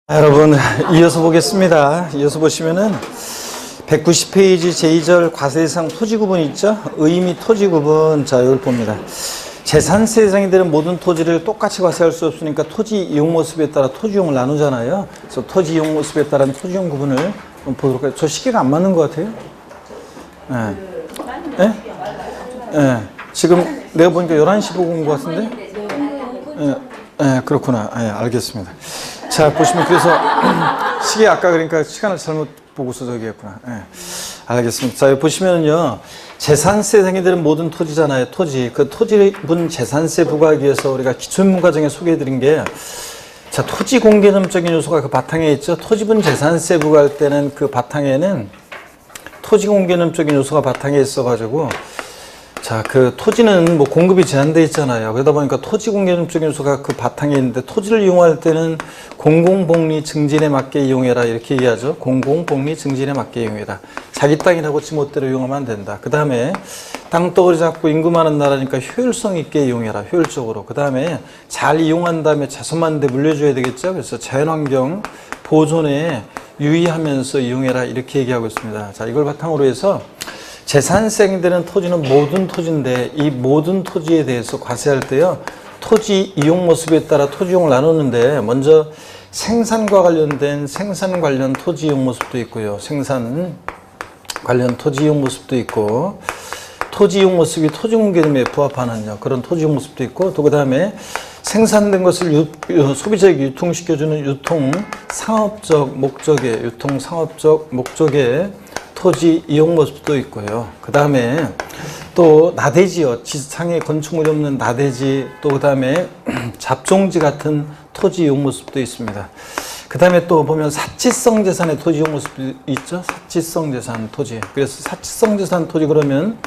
여러분, 이어서 보겠습니다. 이어서 보시면은 190페이지 제2절 과세대상 토지구분 있죠? 의미 토지구분. 자, 이걸 봅니다. 재산세 대상이 되는 모든 토지를 똑같이 과세할 수 없으니까 토지 이용 모습에 따라 토지용을 나누잖아요. 그래서 토지 이용 모습에 따른 토지용 구분을 좀 보도록 할게요. 저 시계가 안 맞는 것 같아요. 네? 네. 지금 내가 보니까 11시 보고 온 것 같은데? 네, 그렇구나. 네, 알겠습니다. 자, 보시면 그래서 시계 아까 그러니까 시간을 잘못 보고서 저기 했구나. 네, 알겠습니다. 자, 여기 보시면은요. 재산세 대상이 되는 모든 토지잖아요. 토지. 그 토지분 재산세 부과하기 위해서 우리가 기초인문과정에 소개해드린 게 자, 토지 공개념적인 요소가 그 바탕에 있죠. 토지분 재산세 부과할 때는 그 바탕에는 토지 공개념적인 요소가 바탕에 있어가지고 자, 그 토지는 뭐 공급이 제한되어 있잖아요. 그러다 보니까 토지 공개념적인 요소가 그 바탕에 있는데 토지를 이용할 때는 공공복리 증진에 맞게 이용해라 이렇게 얘기하죠. 공공복리 증진에 맞게 이용해라. 자기 땅이라고 지멋대로 이용하면 안 된다. 그 다음에 땅덩어리 잡고 인구 많은 나라니까 효율성 있게 이용해라. 효율적으로. 그 다음에 잘 이용한 다음에 자손만대 물려줘야 되겠죠. 그래서 자연환경 보존에 유의하면서 이용해라 이렇게 얘기하고 있습니다. 자, 이걸 바탕으로 해서 재산세가 되는 토지는 모든 토지인데 이 모든 토지에 대해서 과세할 때요. 토지 이용 모습에 따라 토지용을 나누는데 먼저 생산과 관련된 생산 관련 토지 이용 모습도 있고요. 생산 관련 토지 이용 모습도 있고 토지 이용 모습이 토지 공개념에 부합하는 그런 토지 이용 모습도 있고 또 그 다음에 생산된 것을 소비자에게 유통시켜주는 유통 상업적 목적의 토지 이용 모습도 있고요. 그 다음에 또 나대지요. 지상에 건축물이 없는 나대지 또 그 다음에 잡종지 같은 토지 이용 모습도 있습니다. 그 다음에 또 보면 사치성 재산의 토지 이용 모습도 있죠. 사치성 재산 토지. 그래서 사치성 재산 토지 그러면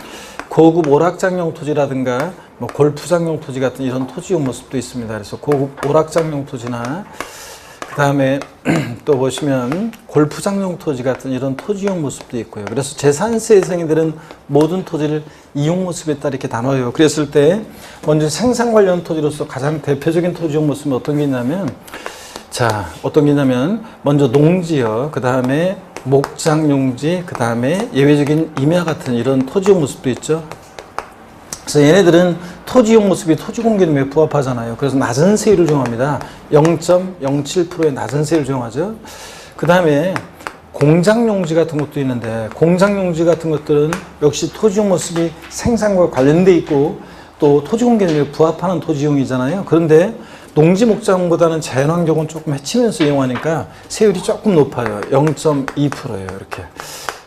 고급 오락장용 토지라든가 뭐 골프장용 토지 같은 이런 토지 이용 모습도 있습니다. 그래서 고급 오락장용 토지나 그 다음에 또 보시면 골프장용 토지 같은 이런 토지용 모습도 있고요. 그래서 재산세 대상이 되는 모든 토지를 이용 모습에 따라 이렇게 나눠요. 그랬을 때 먼저 생산 관련 토지로서 가장 대표적인 토지용 모습은 어떤 게 있냐면 자, 어떤 게 있냐면 먼저 농지요. 그 다음에 목장용지, 그 다음에 예외적인 임야 같은 이런 토지용 모습도 있죠. 그래서 얘네들은 토지용 모습이 토지공개념에 부합하잖아요. 그래서 낮은 세율을 적용합니다. 0.07%의 낮은 세율을 적용하죠. 그 다음에 공장용지 같은 것도 있는데 공장용지 같은 것들은 역시 토지용 모습이 생산과 관련돼 있고 또 토지공개념에 부합하는 토지용이잖아요. 그런데 농지 목장보다는 자연환경은 조금 해치면서 이용하니까 세율이 조금 높아요. 0.2%예요. 이렇게.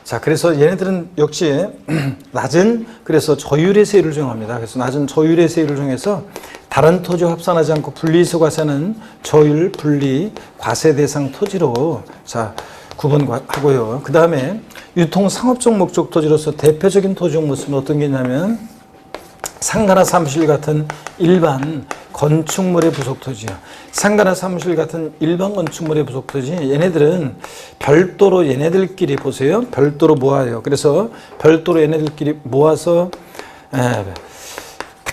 자, 그래서 얘네들은 역시 낮은 그래서 저율의 세율을 적용합니다. 그래서 낮은 저율의 세율을 정해서 다른 토지와 합산하지 않고 분리해서 과세하는 저율 분리 과세 대상 토지로 자 구분하고요. 그 다음에 유통 상업적 목적 토지로서 대표적인 토지용 모습은 어떤 게 있냐면 상가나 사무실 같은 일반 건축물의 부속 토지요. 상가나 사무실 같은 일반 건축물의 부속 토지. 얘네들은 별도로 얘네들끼리 보세요. 별도로 모아요. 그래서 별도로 얘네들끼리 모아서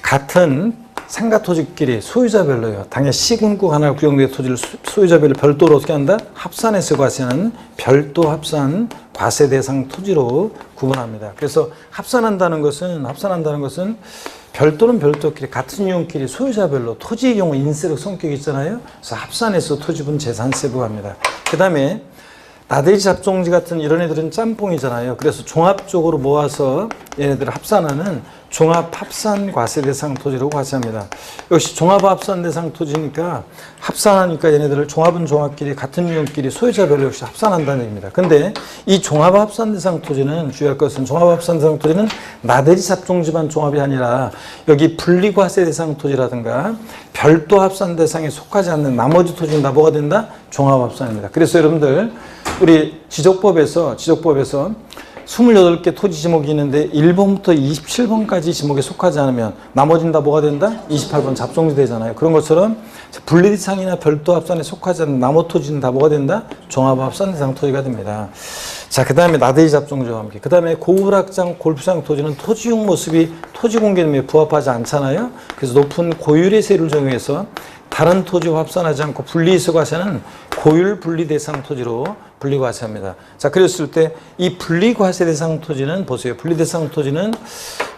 같은 상가 토지끼리 소유자별로요. 당연히 시군구 하나 구역내 토지를 소유자별로 별도로 어떻게 한다? 합산해서 과세하는 별도 합산 과세 대상 토지로 구분합니다. 그래서 합산한다는 것은 별도는 별도끼리 같은 이용끼리 소유자별로 토지 이용 인세력 성격이 있잖아요. 그래서 합산해서 토지분 재산세 부과합니다. 그 다음에 나대지 잡종지 같은 이런 애들은 짬뽕이잖아요. 그래서 종합적으로 모아서 얘네들을 합산하는 종합합산 과세 대상 토지로 과세합니다. 역시 종합합산 대상 토지니까 합산하니까 얘네들을 종합은 종합끼리 같은 이용끼리 소유자별로 역시 합산한다는 얘기입니다. 근데 이 종합합산 대상 토지는 주의할 것은 종합합산 대상 토지는 나대지 잡종지만 종합이 아니라 여기 분리과세 대상 토지라든가 별도 합산 대상에 속하지 않는 나머지 토지는 다 뭐가 된다? 종합합산입니다. 그래서 여러분들 우리 지적법에서 28개 토지 지목이 있는데 1번부터 27번까지 지목에 속하지 않으면 나머지는 다 뭐가 된다? 28번 잡종지 되잖아요. 그런 것처럼 분리대상이나 별도 합산에 속하지 않는 나머지 토지는 다 뭐가 된다? 종합합산 대상 토지가 됩니다. 자, 그 다음에 나대지 잡종지와 함께. 그 다음에 고불확장 골프장 토지는 토지용 모습이 토지 공개념에 부합하지 않잖아요. 그래서 높은 고율의 세율을 적용해서 다른 토지와 합산하지 않고 분리해서 과세는 고율 분리 대상 토지로 분리과세합니다. 자, 그랬을 때 이 분리과세 대상 토지는 보세요. 분리 대상 토지는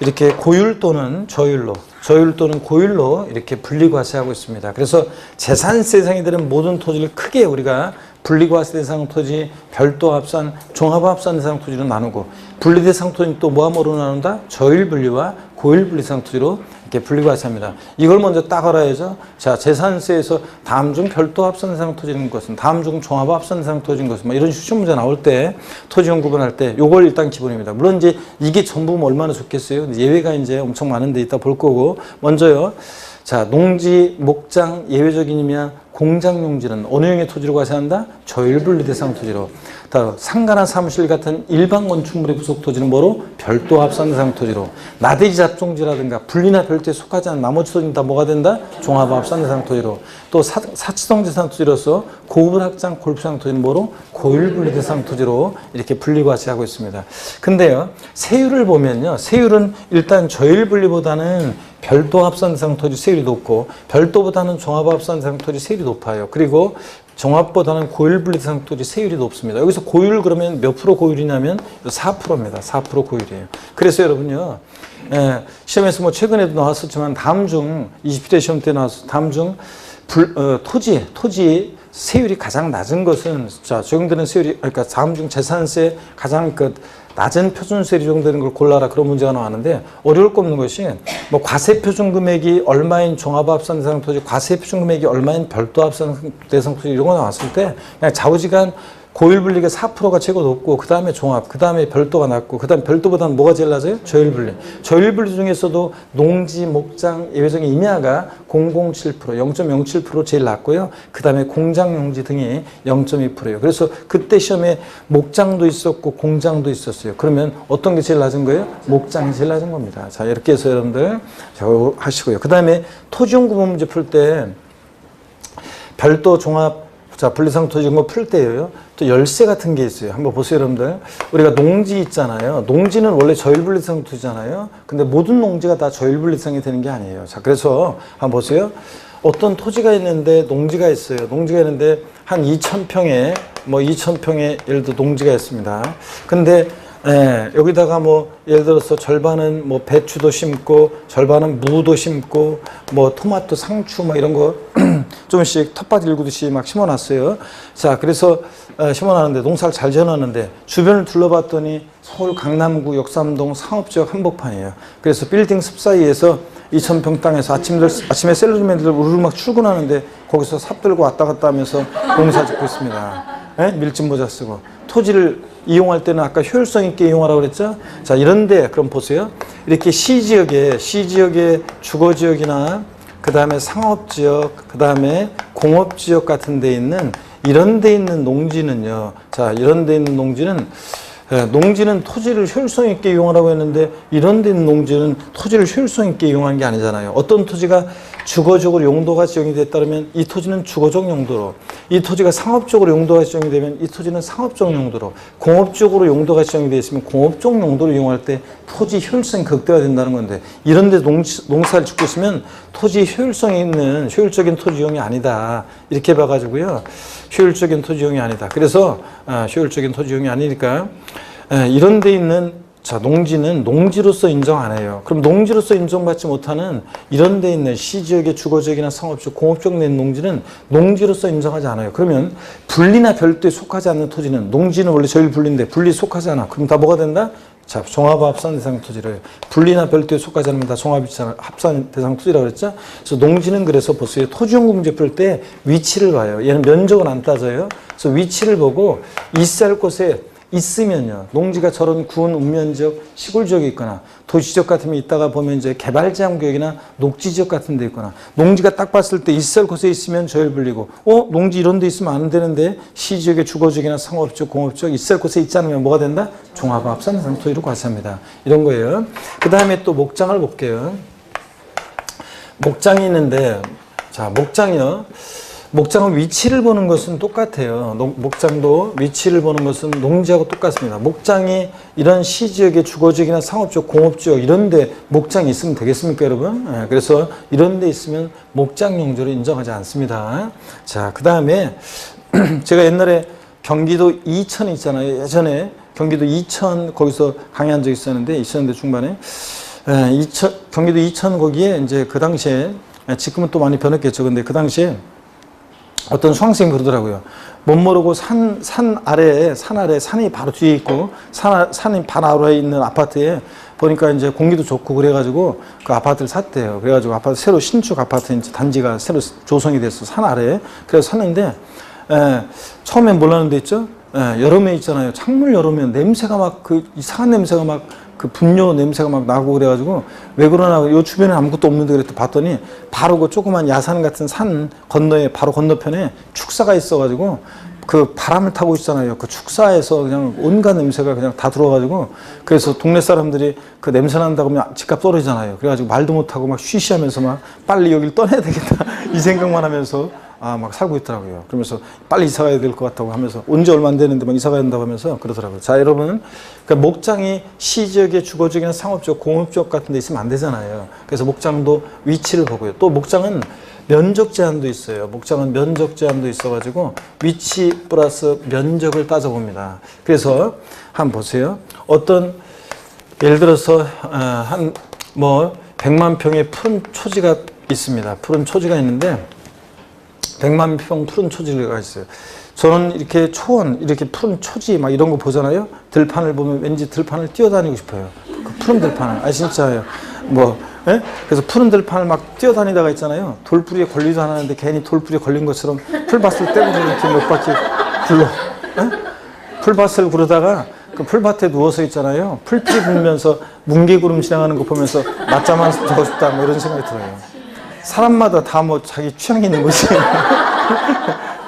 이렇게 고율 또는 저율로, 저율 또는 고율로 이렇게 분리과세하고 있습니다. 그래서 재산세 대상이 되는 모든 토지를 크게 우리가 분리과세 대상 토지, 별도 합산, 종합 합산 대상 토지로 나누고 분리 대상 토지는 또 뭐하뭐로 나눈다? 저율 분리와 고율 분리 대상 토지로 이렇게 분리과세합니다. 이걸 먼저 딱 알아야죠. 자, 재산세에서 다음 중 별도 합산 대상 토지인 것은, 다음 중 종합 합산 대상 토지인 것은, 뭐 이런 시험 문제 나올 때 토지용 구분할 때 요걸 일단 기본입니다. 물론 이제 이게 전부면 얼마나 좋겠어요. 예외가 이제 엄청 많은데 이따 볼 거고, 먼저요. 자, 농지, 목장, 예외적인이면 공장용지는 어느 형의 토지로 과세한다? 저율분리 대상 토지로. 다음 상가나 사무실 같은 일반 건축물의 부속 토지는 뭐로? 별도 합산 대상 토지로. 나대지 잡종지라든가 분리나 별도에 속하지 않은 나머지 토지는 다 뭐가 된다? 종합 합산 대상 토지로. 또 사치동 재산 토지로서 고급 확장 골프장 토지는 뭐로? 고율분리 대상 토지로 이렇게 분리과세하고 있습니다. 근데요, 세율을 보면요, 세율은 일단 저율분리보다는 별도 합산 대상 토지 세율이 높고 별도보다는 종합 합산 대상 토지 세율이 높아요. 그리고 종합보다는 고율 분리 대상 토지 세율이 높습니다. 여기서 고율 그러면 몇 프로 고율이냐면 4%입니다. 4% 고율이에요. 그래서 여러분요, 시험에서 뭐 최근에도 나왔었지만 다음 중 20대 시험 때 나왔어. 다음 중 토지 세율이 가장 낮은 것은, 자, 적용되는 세율이, 그러니까 다음 중 재산세 가장 낮은 표준세율이 적용되는 걸 골라라, 그런 문제가 나왔는데 어려울 거 없는 것이 뭐 과세 표준 금액이 얼마인 종합합산 대상 토지, 과세 표준 금액이 얼마인 별도 합산 대상 토지 이런 거 나왔을 때 그냥 좌우지간 고율 분리가 4%가 최고 높고, 그 다음에 종합, 그 다음에 별도가 낮고, 그 다음에 별도보다는 뭐가 제일 낮아요? 저율 분리. 저율 분리 중에서도 농지, 목장, 예외적인 임야가 0.07%, 0.07% 제일 낮고요. 그 다음에 공장, 용지 등이 0.2%예요. 그래서 그때 시험에 목장도 있었고 공장도 있었어요. 그러면 어떤 게 제일 낮은 거예요? 목장이 제일 낮은 겁니다. 자, 이렇게 해서 여러분들 하시고요. 그 다음에 토지용 구분 문제 풀 때 별도 종합, 자, 분리상 토지 이런 거 풀 때예요. 또 열세 같은 게 있어요. 한번 보세요, 여러분들. 우리가 농지 있잖아요. 농지는 원래 저율분리상 토지잖아요. 근데 모든 농지가 다 저율분리상이 되는 게 아니에요. 자, 그래서 한번 보세요. 어떤 토지가 있는데 농지가 있어요. 농지가 있는데 한 2,000평에 뭐 2,000평에 예를 들어 농지가 있습니다. 근데 여기다가 뭐 예를 들어서 절반은 뭐 배추도 심고 절반은 무도 심고 뭐 토마토, 상추 뭐 이런 거 조금씩 텃밭 일구듯이 막 심어놨어요. 자, 그래서 심어놨는데 농사를 잘 지어놨는데 주변을 둘러봤더니 서울 강남구 역삼동 상업지역 한복판이에요. 그래서 빌딩 숲 사이에서 2,000평 땅에서 아침에 셀러리맨들 우르르 막 출근하는데 거기서 삽 들고 왔다 갔다 하면서 농사 짓고 있습니다. 밀짚 모자 쓰고. 토지를 이용할 때는 아까 효율성 있게 이용하라고 그랬죠? 자, 이런데 그럼 보세요. 이렇게 시지역에 주거지역이나 그 다음에 상업지역, 그 다음에 공업지역 같은 데 있는 이런 데 있는 농지는요. 자, 이런 데 있는 농지는 토지를 효율성 있게 이용하라고 했는데 이런 데 있는 농지는 토지를 효율성 있게 이용하는 게 아니잖아요. 어떤 토지가 주거적으로 용도가 지정이 됐다면 이 토지는 주거적 용도로, 이 토지가 상업적으로 용도가 지정이 되면 이 토지는 상업적 용도로, 공업적으로 용도가 지정이 되어 있으면 공업적 용도로 이용할 때 토지 효율성이 극대화된다는 건데, 이런 데 농사를 짓고 있으면 토지 효율성이 있는 효율적인 토지 이용이 아니다. 이렇게 봐가지고요. 효율적인 토지 이용이 아니다. 그래서 효율적인 토지 이용이 아니니까 이런 데 있는, 자, 농지는 농지로서 인정 안 해요. 그럼 농지로서 인정받지 못하는 이런 데 있는 시지역의 주거지역이나 상업지역, 공업지역 내 농지는 농지로서 인정하지 않아요. 그러면 분리나 별도에 속하지 않는 토지는, 농지는 원래 저율 분리인데 분리에 속하지 않아. 그럼 다 뭐가 된다? 자, 종합 합산 대상 토지를 분리나 별도에 속하지 않으면 다 종합 합산 대상 토지라고 그랬죠? 그래서 농지는, 그래서 보세요. 토지용 문제 풀 때 위치를 봐요. 얘는 면적은 안 따져요. 그래서 위치를 보고 있을 곳에 있으면요. 농지가 저런 군, 읍면 지역, 시골 지역에 있거나 도시 지역 같으면 있다가 보면 이제 개발제한 구역이나 녹지 지역 같은 데 있거나 농지가 딱 봤을 때 있을 곳에 있으면 저열 불리고 농지 이런 데 있으면 안 되는데 시 지역의 주거 지역이나 상업 지역, 공업 지역 있을 곳에 있지 않으면 뭐가 된다? 종합합산 대상 토지로 과세합니다. 이런 거예요. 그 다음에 또 목장을 볼게요. 목장이 있는데 자, 목장이요. 목장은 위치를 보는 것은 똑같아요. 목장도 위치를 보는 것은 농지하고 똑같습니다. 목장이 이런 시지역의 주거지역이나 상업지역, 공업지역 이런 데 목장이 있으면 되겠습니까, 여러분? 네, 그래서 이런 데 있으면 목장 용지로 인정하지 않습니다. 자, 그 다음에 제가 옛날에 경기도 이천 있잖아요. 예전에 경기도 이천 거기서 강의한 적 있었는데 2000년대 중반에 경기도 이천 거기에 이제 그 당시에 지금은 또 많이 변했겠죠. 근데 그 당시에 어떤 수강생이 그러더라고요. 못 모르고 산 아래에 산이 바로 뒤에 있고 산이 바로 아래에 있는 아파트에 보니까 이제 공기도 좋고 그래가지고 그 아파트를 샀대요. 그래가지고 아파트 새로 신축 아파트 이제 단지가 새로 조성이 됐어. 산 아래에. 그래서 샀는데 처음엔 몰랐는데 있죠. 여름에 있잖아요. 창문 열으면 냄새가 막 그 이상한 냄새가 막 그 분뇨 냄새가 막 나고 그래가지고 왜 그러나 요 주변에 아무것도 없는데 그랬더니 봤더니 바로 그 조그만 야산 같은 산 건너에 바로 건너편에 축사가 있어가지고 그 바람을 타고 있잖아요. 그 축사에서 그냥 온갖 냄새가 그냥 다 들어가지고 그래서 동네 사람들이 그 냄새 난다고 하면 집값 떨어지잖아요. 그래가지고 말도 못하고 막 쉬쉬하면서 막 빨리 여길 떠나야 되겠다 이 생각만 하면서 막 살고 있더라고요. 그러면서 빨리 이사 가야 될 것 같다고 하면서 온 지 얼마 안 되는데 막 이사 가야 된다고 하면서 그러더라고요. 자, 여러분, 그러니까 목장이 시지역의 주거지역이나 상업지역, 공업지역 같은 데 있으면 안 되잖아요. 그래서 목장도 위치를 보고요. 또 목장은 면적 제한도 있어요. 목장은 면적 제한도 있어가지고 위치 플러스 면적을 따져봅니다. 그래서 한번 보세요. 어떤 예를 들어서 한 100만 평의 푸른 초지가 있습니다. 푸른 초지가 있는데 100만 평 푸른 초지가 있어요. 저는 이렇게 초원, 이렇게 푸른 초지 막 이런 거 보잖아요. 들판을 보면 왠지 들판을 뛰어다니고 싶어요. 그 푸른 들판을. 진짜예요. 그래서 푸른 들판을 막 뛰어다니다가 있잖아요. 돌뿌리에 걸리도 않았는데 괜히 돌뿌리에 걸린 것처럼 풀밭을 떼고 이렇게 몇 바퀴 굴러. 풀밭을 구르다가 그 풀밭에 누워서 있잖아요. 풀풀이 불면서 뭉게구름 지나가는 거 보면서 낮잠만 자고 싶다 뭐 이런 생각이 들어요. 사람마다 다 자기 취향이 있는 거지.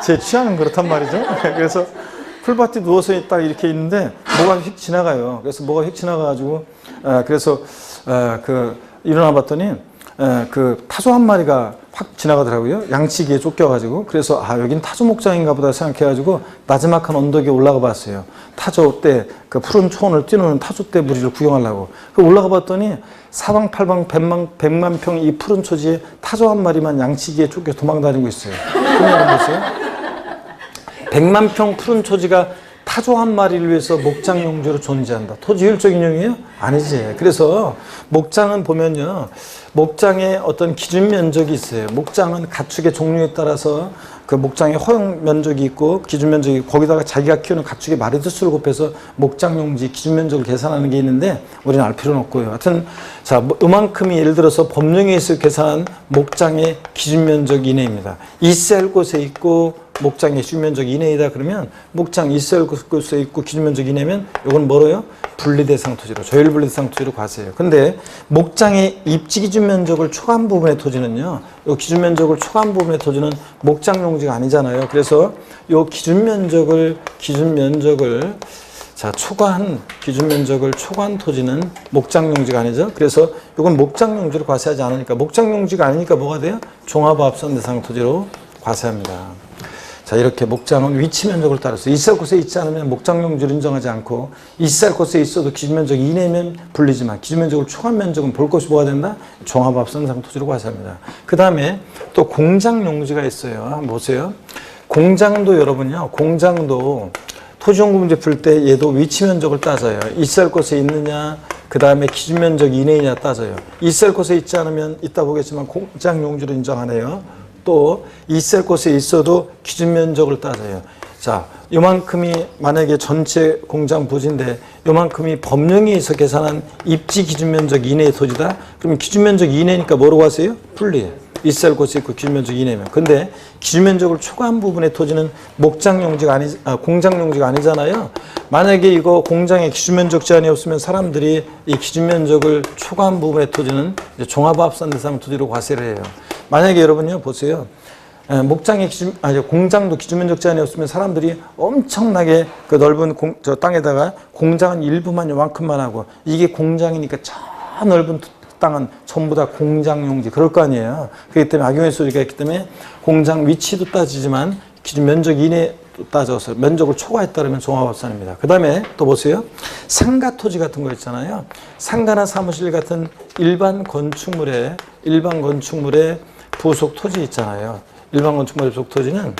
제 취향은 그렇단 말이죠. 그래서 풀밭에 누워서 딱 이렇게 있는데 뭐가 휙 지나가요. 그래서 뭐가 휙 지나가가지고 그래서 일어나 봤더니 그 타조 한 마리가 확 지나가더라고요. 양치기에 쫓겨가지고. 그래서 여긴 타조 목장인가 보다 생각해가지고 나지막한 언덕에 올라가 봤어요. 타조 때 그 푸른 초원을 뛰노는 타조 때 무리를 구경하려고. 올라가 봤더니 사방팔방 100만 평 이 푸른 초지에 타조 한 마리만 양치기에 쫓겨 도망다니고 있어요. 그러면 보세요. 100만 평 푸른 초지가 타조 한 마리를 위해서 목장 용지로 존재한다. 토지 효율적 인용이에요? 아니지. 그래서 목장은 보면요. 목장에 어떤 기준 면적이 있어요. 목장은 가축의 종류에 따라서 그 목장의 허용 면적이 있고 기준 면적이 거기다가 자기가 키우는 가축의 마리수 수를 곱해서 목장 용지 기준 면적을 계산하는 게 있는데 우리는 알 필요는 없고요. 하여튼 자, 이만큼이 예를 들어서 법령에 의해서 계산한 목장의 기준 면적 이내입니다. 있어야 할 곳에 있고 목장의 기준 면적 이내이다 그러면 목장 있어야 할 곳에 있고 기준 면적 이내면 이건 뭐로요? 분리대상 토지로 조율 분리대상 토지로 과세해요. 근데 목장의 입지 기준 면적을 초과한 부분의 토지는요. 이 기준 면적을 초과한 부분의 토지는 목장 용지가 아니잖아요. 그래서 이 기준 면적을 초과한 기준 면적을 초과한 토지는 목장 용지가 아니죠. 그래서 이건 목장 용지로 과세하지 않으니까 목장 용지가 아니니까 뭐가 돼요? 종합합산 대상 토지로 과세합니다. 자, 이렇게 목장은 위치 면적을 따라서 있을 곳에 있지 않으면 목장 용지를 인정하지 않고 있을 곳에 있어도 기준 면적 이내면 불리지만 기준 면적을 초과한 면적은 볼 것이 뭐가 된다? 종합합산 대상 토지로 과세합니다. 그 다음에 또 공장 용지가 있어요. 한번 보세요. 공장도 여러분요. 공장도 토지용구 문제 풀 때 얘도 위치 면적을 따져요. 있을 곳에 있느냐, 그 다음에 기준 면적 이내이냐 따져요. 있을 곳에 있지 않으면 이따 보겠지만 공장 용지로 인정하네요. 또 있을 곳에 있어도 기준 면적을 따져요. 자, 요만큼이 만약에 전체 공장 부지인데 요만큼이 법령에 의해서 계산한 입지 기준 면적 이내의 토지다. 그러면 기준 면적 이내니까 뭐로 과세요? 분리. 있을 곳이 있고 기준면적 이내면. 근데 기준면적을 초과한 부분의 토지는 목장용지가 공장용지가 아니잖아요. 만약에 이거 공장에 기준면적 제한이 없으면 사람들이 이 기준면적을 초과한 부분의 토지는 이제 종합합산 대상 토지로 과세를 해요. 만약에 여러분요 보세요. 목장의 공장도 기준면적 제한이 없으면 사람들이 엄청나게 그 넓은 저 땅에다가 공장은 일부만 요만큼만 하고, 이게 공장이니까 저 넓은 땅은 전부 다 공장용지 그럴 거 아니에요. 그렇기 때문에 악용의 소지가 있기 때문에 공장 위치도 따지지만 기준 면적 이내도 따져서 면적을 초과했다 그러면 종합합산입니다. 그 다음에 또 보세요. 상가 토지 같은 거 있잖아요. 상가나 사무실 같은 일반 건축물의 부속 토지 있잖아요. 일반 건축물의 부속 토지는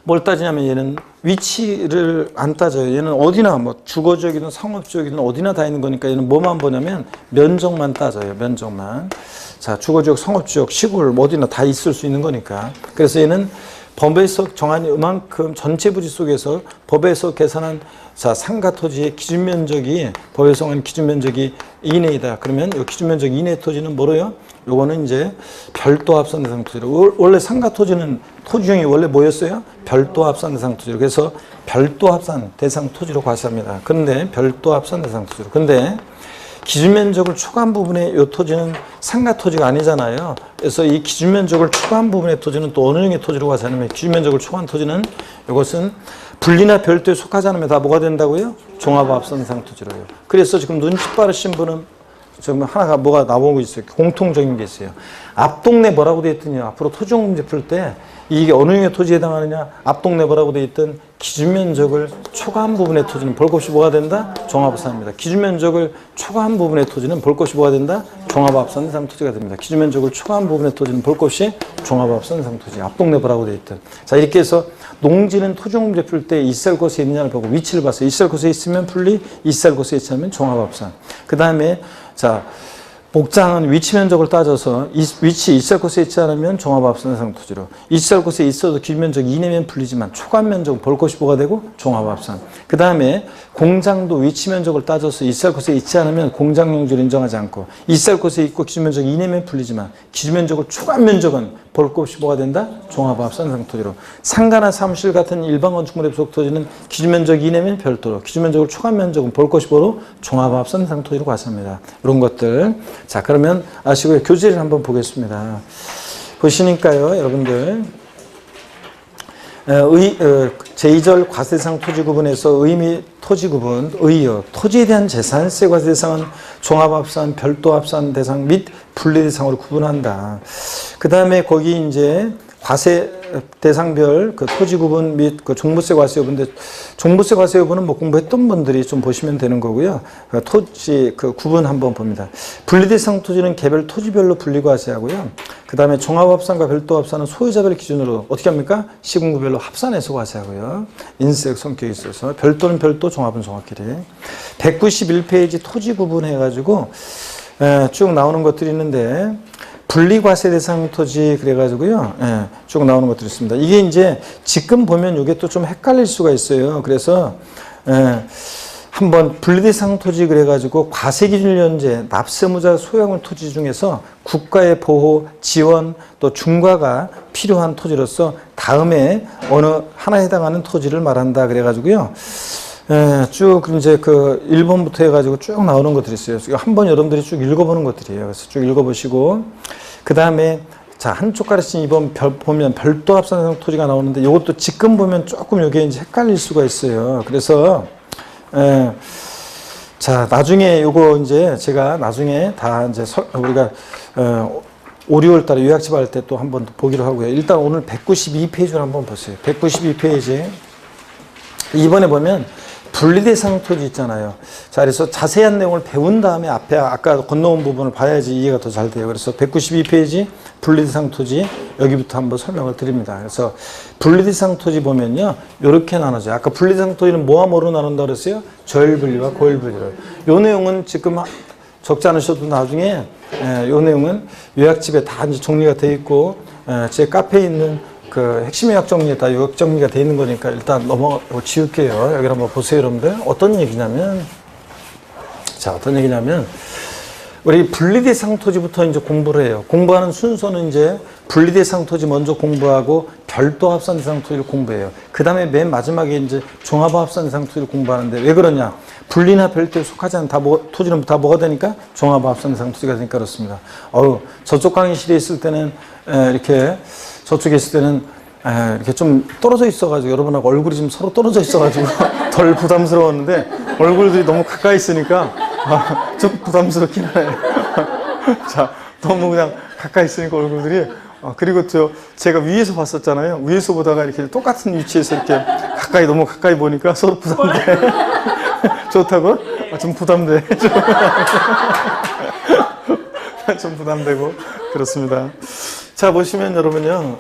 뭘 따지냐면 얘는 위치를 안 따져요. 얘는 어디나 뭐 주거지역이든 상업지역이든 어디나 다 있는 거니까 얘는 뭐만 보냐면 면적만 따져요. 면적만. 자, 주거지역, 상업지역, 시골 뭐 어디나 다 있을 수 있는 거니까. 그래서 얘는 법에서 정한 이만큼 전체 부지 속에서 법에서 계산한 자 상가 토지의 기준 면적이 법에서 정한 기준 면적이 이내이다. 그러면 이 기준 면적 이내 토지는 뭐로요? 요거는 이제 별도 합산 대상 토지로. 원래 상가 토지는 토지용이 원래 뭐였어요? 별도 합산 대상 토지로. 그래서 별도 합산 대상 토지로 과세합니다. 그런데 별도 합산 대상 토지로. 근데 기준 면적을 초과한 부분의 이 토지는 상가 토지가 아니잖아요. 그래서 이 기준 면적을 초과한 부분의 토지는 또 어느 종의 토지로 과세하냐면, 기준 면적을 초과한 토지는 이것은 분리나 별도에 속하지 않으면 다 뭐가 된다고요? 종합합산 대상 토지로요. 그래서 지금 눈치 빠르신 분은 지금 하나가 뭐가 나오고 있어요. 공통적인 게 있어요. 앞동네 뭐라고 돼 있더니요. 앞으로 토지용 문제 풀 때 이게 어느 종의 토지에 해당하느냐, 앞동네 뭐라고 돼 있든 기준 면적을 초과한 부분의 토지는 볼 것이 뭐가 된다? 종합합산입니다. 기준 면적을 초과한 부분의 토지는 볼 것이 뭐가 된다? 종합합산 대상 토지가 됩니다. 기준 면적을 초과한 부분의 토지는 볼 것이 종합합산 대상 토지. 앞동네 뭐라고 돼 있든. 자, 이렇게 해서 농지는 토지용 문제 풀 때 있을 곳에 있느냐를 보고 위치를 봤어요. 있을 곳에 있으면 분리, 있을 곳에 있지 않으면 종합합산. 그 다음에 자, 목장은 위치 면적을 따져서 위치 있을 곳에 있지 않으면 종합합산 대상 토지로, 있을 곳에 있어도 기준 면적 이내면 풀리지만 초과한 면적은 볼 것이 뭐가 되고 종합합산. 그 다음에 공장도 위치 면적을 따져서 있을 곳에 있지 않으면 공장용지를 인정하지 않고, 있을 곳에 있고 기준 면적 이내면 풀리지만 기준 면적을 초과한 면적은 볼 것이 뭐가 된다? 종합합산 대상 토지로. 상가나 사무실 같은 일반 건축물의 부속 토지는 기준 면적 이내면 별도로, 기준 면적을 초과한 면적은 볼 것이 뭐로? 종합합산 대상 토지로 과세합니다. 이런 것들. 자, 그러면 아시고요. 교재를 한번 보겠습니다. 보시니까요, 여러분들. 제2절 과세대상 토지구분에서 의미 토지구분, 의요. 토지에 대한 재산세 과세대상은 종합합산, 별도합산 대상 및 분리대상으로 구분한다. 그 다음에 거기 이제 과세 대상별 그 토지 구분 및 그 종부세 과세 여부인데, 종부세 과세 여부는 뭐 공부했던 분들이 좀 보시면 되는 거고요. 그 토지 그 구분 한번 봅니다. 분리대상 토지는 개별 토지별로 분리 과세하고요. 그 다음에 종합합산과 별도합산은 소유자별 기준으로 어떻게 합니까? 시군구별로 합산해서 과세하고요. 인쇄 성격이 있어서 별도는 별도, 종합은 종합끼리. 191페이지 토지 구분 해가지고 쭉 나오는 것들이 있는데, 분리과세 대상 토지 그래가지고요. 쭉 나오는 것들이 있습니다. 이게 이제 지금 보면 이게 또 좀 헷갈릴 수가 있어요. 그래서 한번 분리대상 토지 그래가지고 과세기준연재 납세무자 소유물 토지 중에서 국가의 보호, 지원, 또 중과가 필요한 토지로서 다음에 어느 하나에 해당하는 토지를 말한다 그래가지고요. 쭉 이제 그 1번부터 해가지고 쭉 나오는 것들이 있어요. 한번 여러분들이 쭉 읽어보는 것들이에요. 그래서 쭉 읽어보시고, 그 다음에 자, 한쪽 가르친 2번 보면 별도 합산 토지가 나오는데, 이것도 지금 보면 조금 이게 이제 헷갈릴 수가 있어요. 그래서 자, 나중에 요거 이제 제가 나중에 다 이제 우리가 5, 6월 달에 요약집 할 때 또 한번 보기로 하고요. 일단 오늘 192페이지를 한번 보세요. 192페이지. 이번에 보면 분리대상 토지 있잖아요. 자, 그래서 자세한 내용을 배운 다음에 앞에 아까 건너온 부분을 봐야지 이해가 더 잘 돼요. 그래서 192페이지 분리대상 토지 여기부터 한번 설명을 드립니다. 그래서 분리대상 토지 보면요, 이렇게 나눠져요. 아까 분리대상 토지는 뭐와 뭐로 나눈다 그랬어요? 저일분리와 고일분리로. 요 내용은 지금 적지 않으셔도 나중에 요 내용은 요약집에 다 이제 정리가 돼 있고, 제 카페에 있는 그 핵심 요약 정리에 다 요약 정리가 돼 있는 거니까 일단 넘어가고 지울게요. 여기를 한번 보세요, 여러분들. 어떤 얘기냐면, 자, 어떤 얘기냐면, 우리 분리대상 토지부터 이제 공부를 해요. 공부하는 순서는 이제 분리대상 토지 먼저 공부하고 별도 합산대상 토지를 공부해요. 그 다음에 맨 마지막에 이제 종합합산대상 토지를 공부하는데 왜 그러냐? 분리나 별도에 속하지 않은 토지는 다 뭐가 되니까 종합합산대상 토지가 되니까 그렇습니다. 저쪽 강의실에 있을 때는 이렇게 저쪽에 있을 때는 이렇게 좀 떨어져 있어가지고 여러분하고 얼굴이 좀 서로 떨어져 있어가지고 덜 부담스러웠는데 얼굴들이 너무 가까이 있으니까 좀 부담스럽긴 하네요. 자, 너무 그냥 가까이 있으니까 얼굴들이 그리고 제가 위에서 봤었잖아요. 위에서 보다가 이렇게 똑같은 위치에서 이렇게 너무 가까이 보니까 서로 부담돼. 좋다고? 좀 부담돼. 좀 부담되고 그렇습니다. 자, 보시면 여러분요.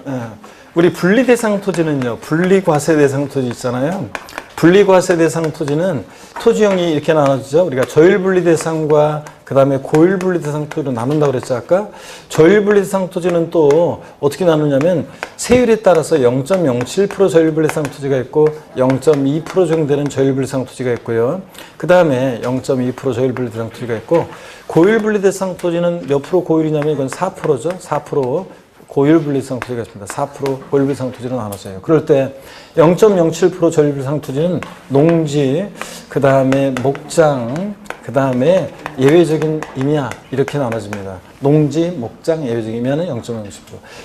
우리 분리대상 토지는요, 분리과세대상 토지 있잖아요. 분리과세대상 토지는 토지형이 이렇게 나눠지죠. 우리가 저율분리대상과 그 다음에 고율분리대상 토지로 나눈다고 그랬죠, 아까? 저율분리대상 토지는 또 어떻게 나누냐면 세율에 따라서 0.07% 저율분리대상 토지가 있고 0.2% 정도 되는 저율분리대상 토지가 있고요. 그 다음에 0.2% 저율분리대상 토지가 있고 고율분리대상 토지는 몇 프로 고율이냐면 이건 4%죠. 4%. 고율분리대상 토지가 있습니다. 4% 고율분리대상 토지로 나눠져요. 그럴 때 0.07% 저율분리대상 토지는 농지, 그 다음에 목장, 그 다음에 예외적인 임야 이렇게 나눠집니다. 농지, 목장, 예외적인 임야는 0.07%.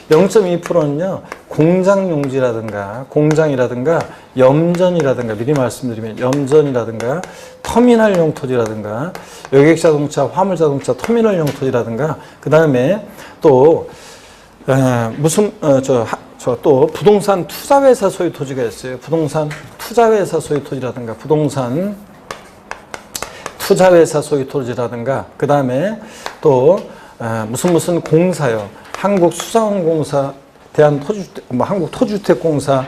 0.2%는요. 공장용지라든가 공장이라든가 염전이라든가 미리 말씀드리면 염전이라든가 터미널용 토지라든가 여객자동차, 화물자동차 터미널용 토지라든가 그 다음에 또 또 부동산 투자회사 소유 토지가 있어요. 부동산 투자회사 소유 토지라든가 부동산 투자회사 소유 토지라든가 그 다음에 또 무슨 공사요. 한국수자원공사, 한국토지주택공사,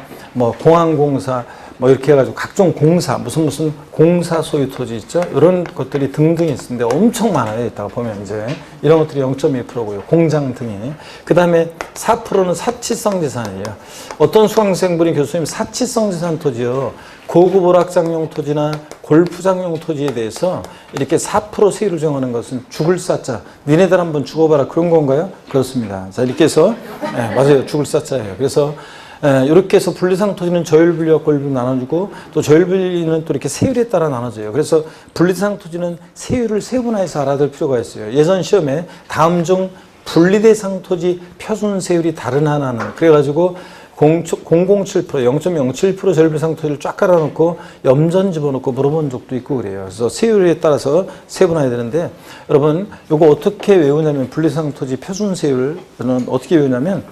공항공사 이렇게 해가지고 각종 공사, 무슨 공사 소유 토지 있죠? 이런 것들이 등등이 있는데 엄청 많아요. 이따가 보면 이제. 이런 것들이 0.2%고요. 공장 등이. 그 다음에 4%는 사치성 재산이에요. 어떤 수강생분이 교수님 사치성 재산 토지요. 고급 오락장용 토지나 골프장용 토지에 대해서 이렇게 4% 세율을 정하는 것은 죽을 사자. 니네들 한번 죽어봐라. 그런 건가요? 그렇습니다. 자, 이렇게 해서, 맞아요. 죽을 사자예요. 그래서 이렇게 해서 분리상 토지는 저율분리와 고율분리 나눠주고 또 저율분리는 또 이렇게 세율에 따라 나눠져요. 그래서 분리상 토지는 세율을 세분화해서 알아둘 필요가 있어요. 예전 시험에 다음 중 분리대상 토지 표준세율이 다른 하나는 그래가지고 0.07%, 0.07% 저율분리상 토지를 쫙 깔아놓고 염전 집어넣고 물어본 적도 있고 그래요. 그래서 세율에 따라서 세분화해야 되는데 여러분 이거 어떻게 외우냐면 분리상 토지 표준세율은 어떻게 외우냐면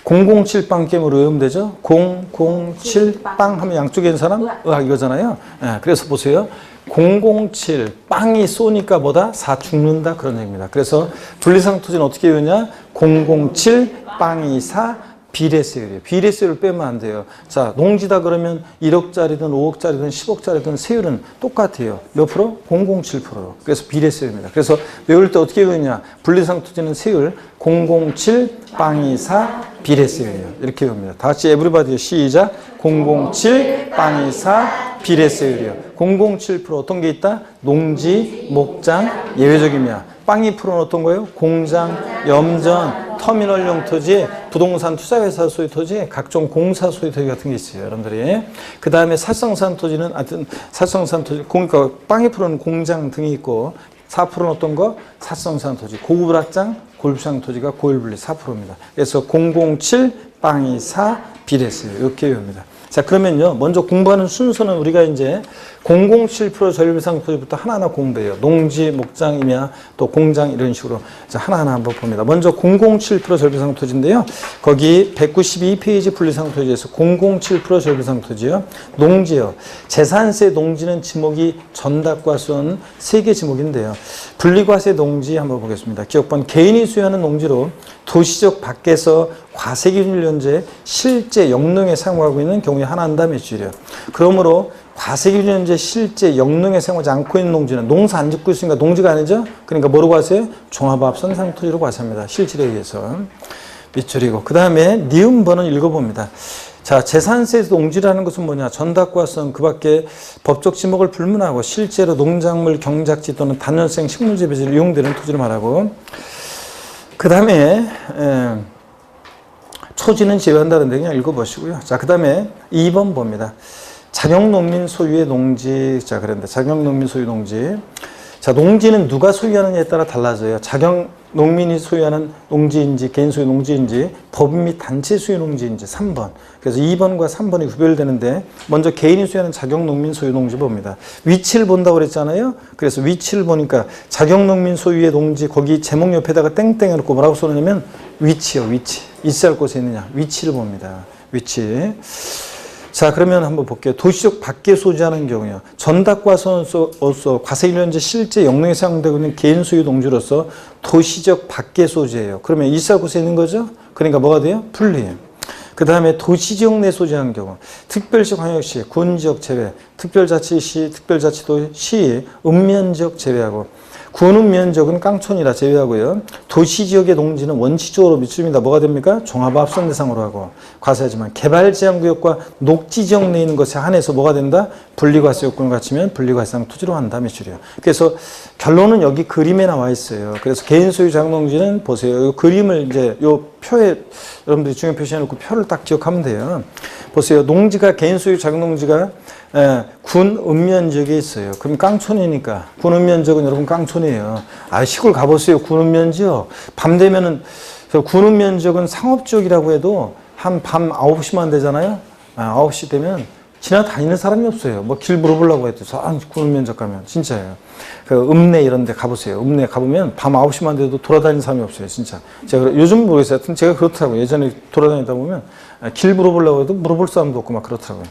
007빵 게임으로 외우면 되죠? 007빵 하면 양쪽에 있는 사람? 의학 이거잖아요. 그래서 보세요. 007 빵이 쏘니까 뭐다? 4 죽는다 그런 얘기입니다. 그래서 분리상 토지는 어떻게 외우냐? 007 빵이 4 비례세율이에요. 비례세율을 빼면 안 돼요. 자, 농지다 그러면 1억짜리든 5억짜리든 10억짜리든 세율은 똑같아요. 몇 프로? 007%로. 그래서 비례세율입니다. 그래서 외울 때 어떻게 외우냐? 분리상 토지는 세율 007 빵이 4 비례세율이에요. 이렇게 외웁니다. 다 같이 에브리바디 시작. 007 빵이 4 비례세율이요. 007% 어떤 게 있다? 농지, 목장, 예외적이며 빵이 프로는 어떤 거예요? 공장, 염전, 터미널용 토지, 부동산 투자회사 소유 토지, 각종 공사 소유 토지 같은 게 있어요, 여러분들이. 그 다음에 사성산 토지는, 하여튼, 사성산 토지, 그러니까 빵이 프로는 공장 등이 있고, 4%는 어떤 거? 사성산 토지, 고급 오락장, 골프장 토지가 고율분리 4%입니다. 그래서 007, 빵이 4, 비례세율. 이렇게 외웁니다. 자, 그러면요. 먼저 공부하는 순서는 우리가 이제 007% 저율분리상 토지부터 하나하나 공부해요. 농지, 목장, 임야, 또 공장 이런 식으로 자, 하나하나 한번 봅니다. 먼저 007% 저율분리상 토지인데요. 거기 192페이지 분리상 토지에서 007% 저율분리상 토지요. 농지요. 재산세 농지는 지목이 전답과수원 3개 지목인데요. 분리과세 농지 한번 보겠습니다. 기억번 개인이 소유하는 농지로 도시적 밖에서 과세기준일 현재 실제 영농에 사용하고 있는 경우에 하나 한다 몇 줄이요. 그러므로 과세기준 현재 실제 영농에 사용하지 않고 있는 농지는 농사 안 짓고 있으니까 농지가 아니죠. 그러니까 뭐로 과세해요? 종합합산 토지로 과세합니다. 실질에 의해서. 몇 줄이고 그 다음에 니은번은 읽어봅니다. 자, 재산세에서 농지라는 것은 뭐냐? 전답과선 그 밖에 법적 지목을 불문하고 실제로 농작물 경작지 또는 단연생 식물재배지를 이용되는 토지를 말하고, 그 다음에 초지는 제외한다는데 그냥 읽어보시고요. 자, 그 다음에 2번 봅니다. 자격농민 소유의 농지. 자, 그런데 자격농민 소유 농지. 자, 농지는 누가 소유하느냐에 따라 달라져요. 자격농민이 소유하는 농지인지 개인 소유 농지인지 법인 및 단체 소유 농지인지 3번. 그래서 2번과 3번이 구별되는데 먼저 개인이 소유하는 자격농민 소유 농지 봅니다. 위치를 본다고 그랬잖아요. 그래서 위치를 보니까 자격농민 소유의 농지 거기 제목 옆에다가 땡땡 해놓고 뭐라고 써놓냐면 위치요. 위치. 있어야 할 곳에 있느냐. 위치를 봅니다. 위치. 자, 그러면 한번 볼게요. 도시적 밖에 소지하는 경우요. 전답과서로서 과세일련제 실제 영농에 사용되고 있는 개인 소유 농지로서 도시적 밖에 소지해요. 그러면 있어야 할 곳에 있는 거죠? 그러니까 뭐가 돼요? 분리. 그 다음에 도시지역 내 소지하는 경우 특별시, 광역시, 군지역 제외, 특별자치시, 특별자치도 시, 읍면지역 제외하고 군읍면적은 깡촌이라 제외하고요. 도시지역의 농지는 원칙적으로 미출입니다. 뭐가 됩니까? 종합합산 대상으로 하고 과세하지만 개발제한구역과 녹지지역 내에 있는 것에 한해서 뭐가 된다? 분리과세 요건을 갖추면 분리과세상 토지로 한다. 미출이요. 그래서 결론은 여기 그림에 나와 있어요. 그래서 개인 소유 자격농지는 보세요. 이 그림을 이제 요 표에 여러분들이 중요 표시해 놓고 표를 딱 기억하면 돼요. 보세요. 농지가 개인 소유 자격농지가 군 읍면지역에 있어요. 그럼 깡촌이니까 군 읍면지역은 여러분 깡촌이에요. 아, 시골 가보세요. 군 읍면지역. 밤 되면은 군 읍면지역은 상업지역이라고 해도 한 밤 9시만 되잖아요. 9시 되면 지나다니는 사람이 없어요. 뭐 길 물어보려고 해도 군 읍면지역 가면 진짜예요. 그 읍내 이런 데 가보세요. 읍내 가보면 밤 9시만 돼도 돌아다니는 사람이 없어요. 진짜. 제가 요즘 모르겠어요. 하여튼 제가 그렇더라고요. 예전에 돌아다니다 보면 길 물어보려고 해도 물어볼 사람도 없고 막 그렇더라고요.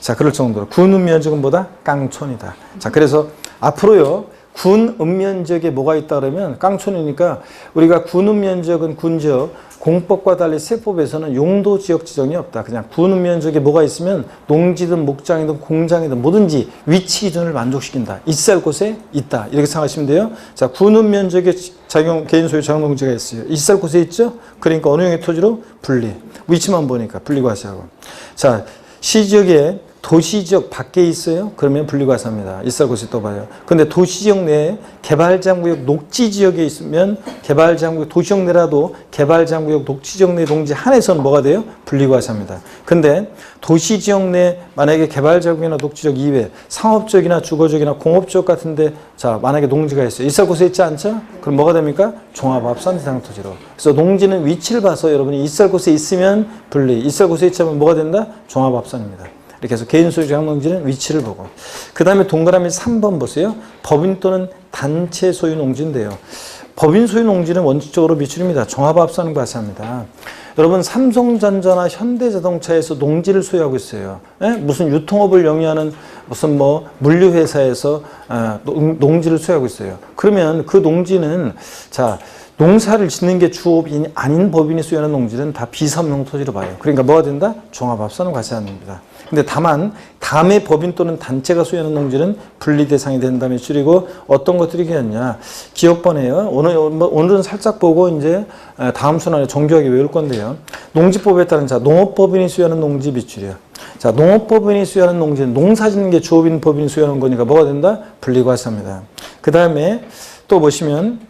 자, 그럴 정도로 군 읍면지역은 보다 깡촌이다. 자, 그래서 앞으로요. 군 읍면지역에 뭐가 있다 그러면 깡촌이니까 우리가 군 읍면지역은 군지역 공법과 달리 세법에서는 용도 지역 지정이 없다. 그냥 군 읍면지역에 뭐가 있으면 농지든 목장이든 공장이든 뭐든지 위치 기준을 만족시킨다. 있어야 할 곳에 있다. 이렇게 생각하시면 돼요. 자, 군 읍면지역에 개인 소유 자격농지가 있어요. 있어야 할 곳에 있죠. 그러니까 어느 형의 토지로 분리. 위치만 보니까 분리과세하고. 자, 시지역에 도시지역 밖에 있어요? 그러면 분리과세합니다. 있을 곳에 또 봐요. 근데 도시지역 내에 개발제한구역 녹지지역에 있으면 개발제한구역 도시지역 내라도 개발제한구역 녹지지역 내 농지 한해서는 뭐가 돼요? 분리과세합니다. 근데 도시지역 내 만약에 개발제한구역이나 녹지지역 이외에 상업지역이나 주거지역이나 공업지역 같은데 자 만약에 농지가 있어요. 있을 곳에 있지 않죠? 그럼 뭐가 됩니까? 종합합산 대상 토지로. 그래서 농지는 위치를 봐서 여러분이 있을 곳에 있으면 분리, 있을 곳에 있지 않으면 뭐가 된다? 종합합산입니다. 이렇게 해서 개인 소유 자격농지는 위치를 보고 그 다음에 동그라미 3번 보세요. 법인 또는 단체 소유 농지인데요. 법인 소유 농지는 원칙적으로 미출입니다. 종합합산 과세합니다. 여러분 삼성전자나 현대자동차에서 농지를 소유하고 있어요. 예? 무슨 유통업을 영위하는 무슨 뭐 물류회사에서 농지를 소유하고 있어요. 그러면 그 농지는 자 농사를 짓는 게 주업이 아닌 법인이 소유하는 농지는 다 비섬용 토지로 봐요. 그러니까 뭐가 된다? 종합합산을 과세합니다. 근데 다만 다음에 법인 또는 단체가 소유하는 농지는 분리 대상이 된다면 줄이고 어떤 것들이 있겠냐? 기억번에요. 오늘은 살짝 보고 이제 다음 순환에 정교하게 외울 건데요. 농지법에 따른 자 농업법인이 소유하는 농지 비출이요. 자 농업법인이 소유하는 농지는 농사 짓는 게 주업인 법인이 소유하는 거니까 뭐가 된다? 분리과세합니다. 그 다음에 또 보시면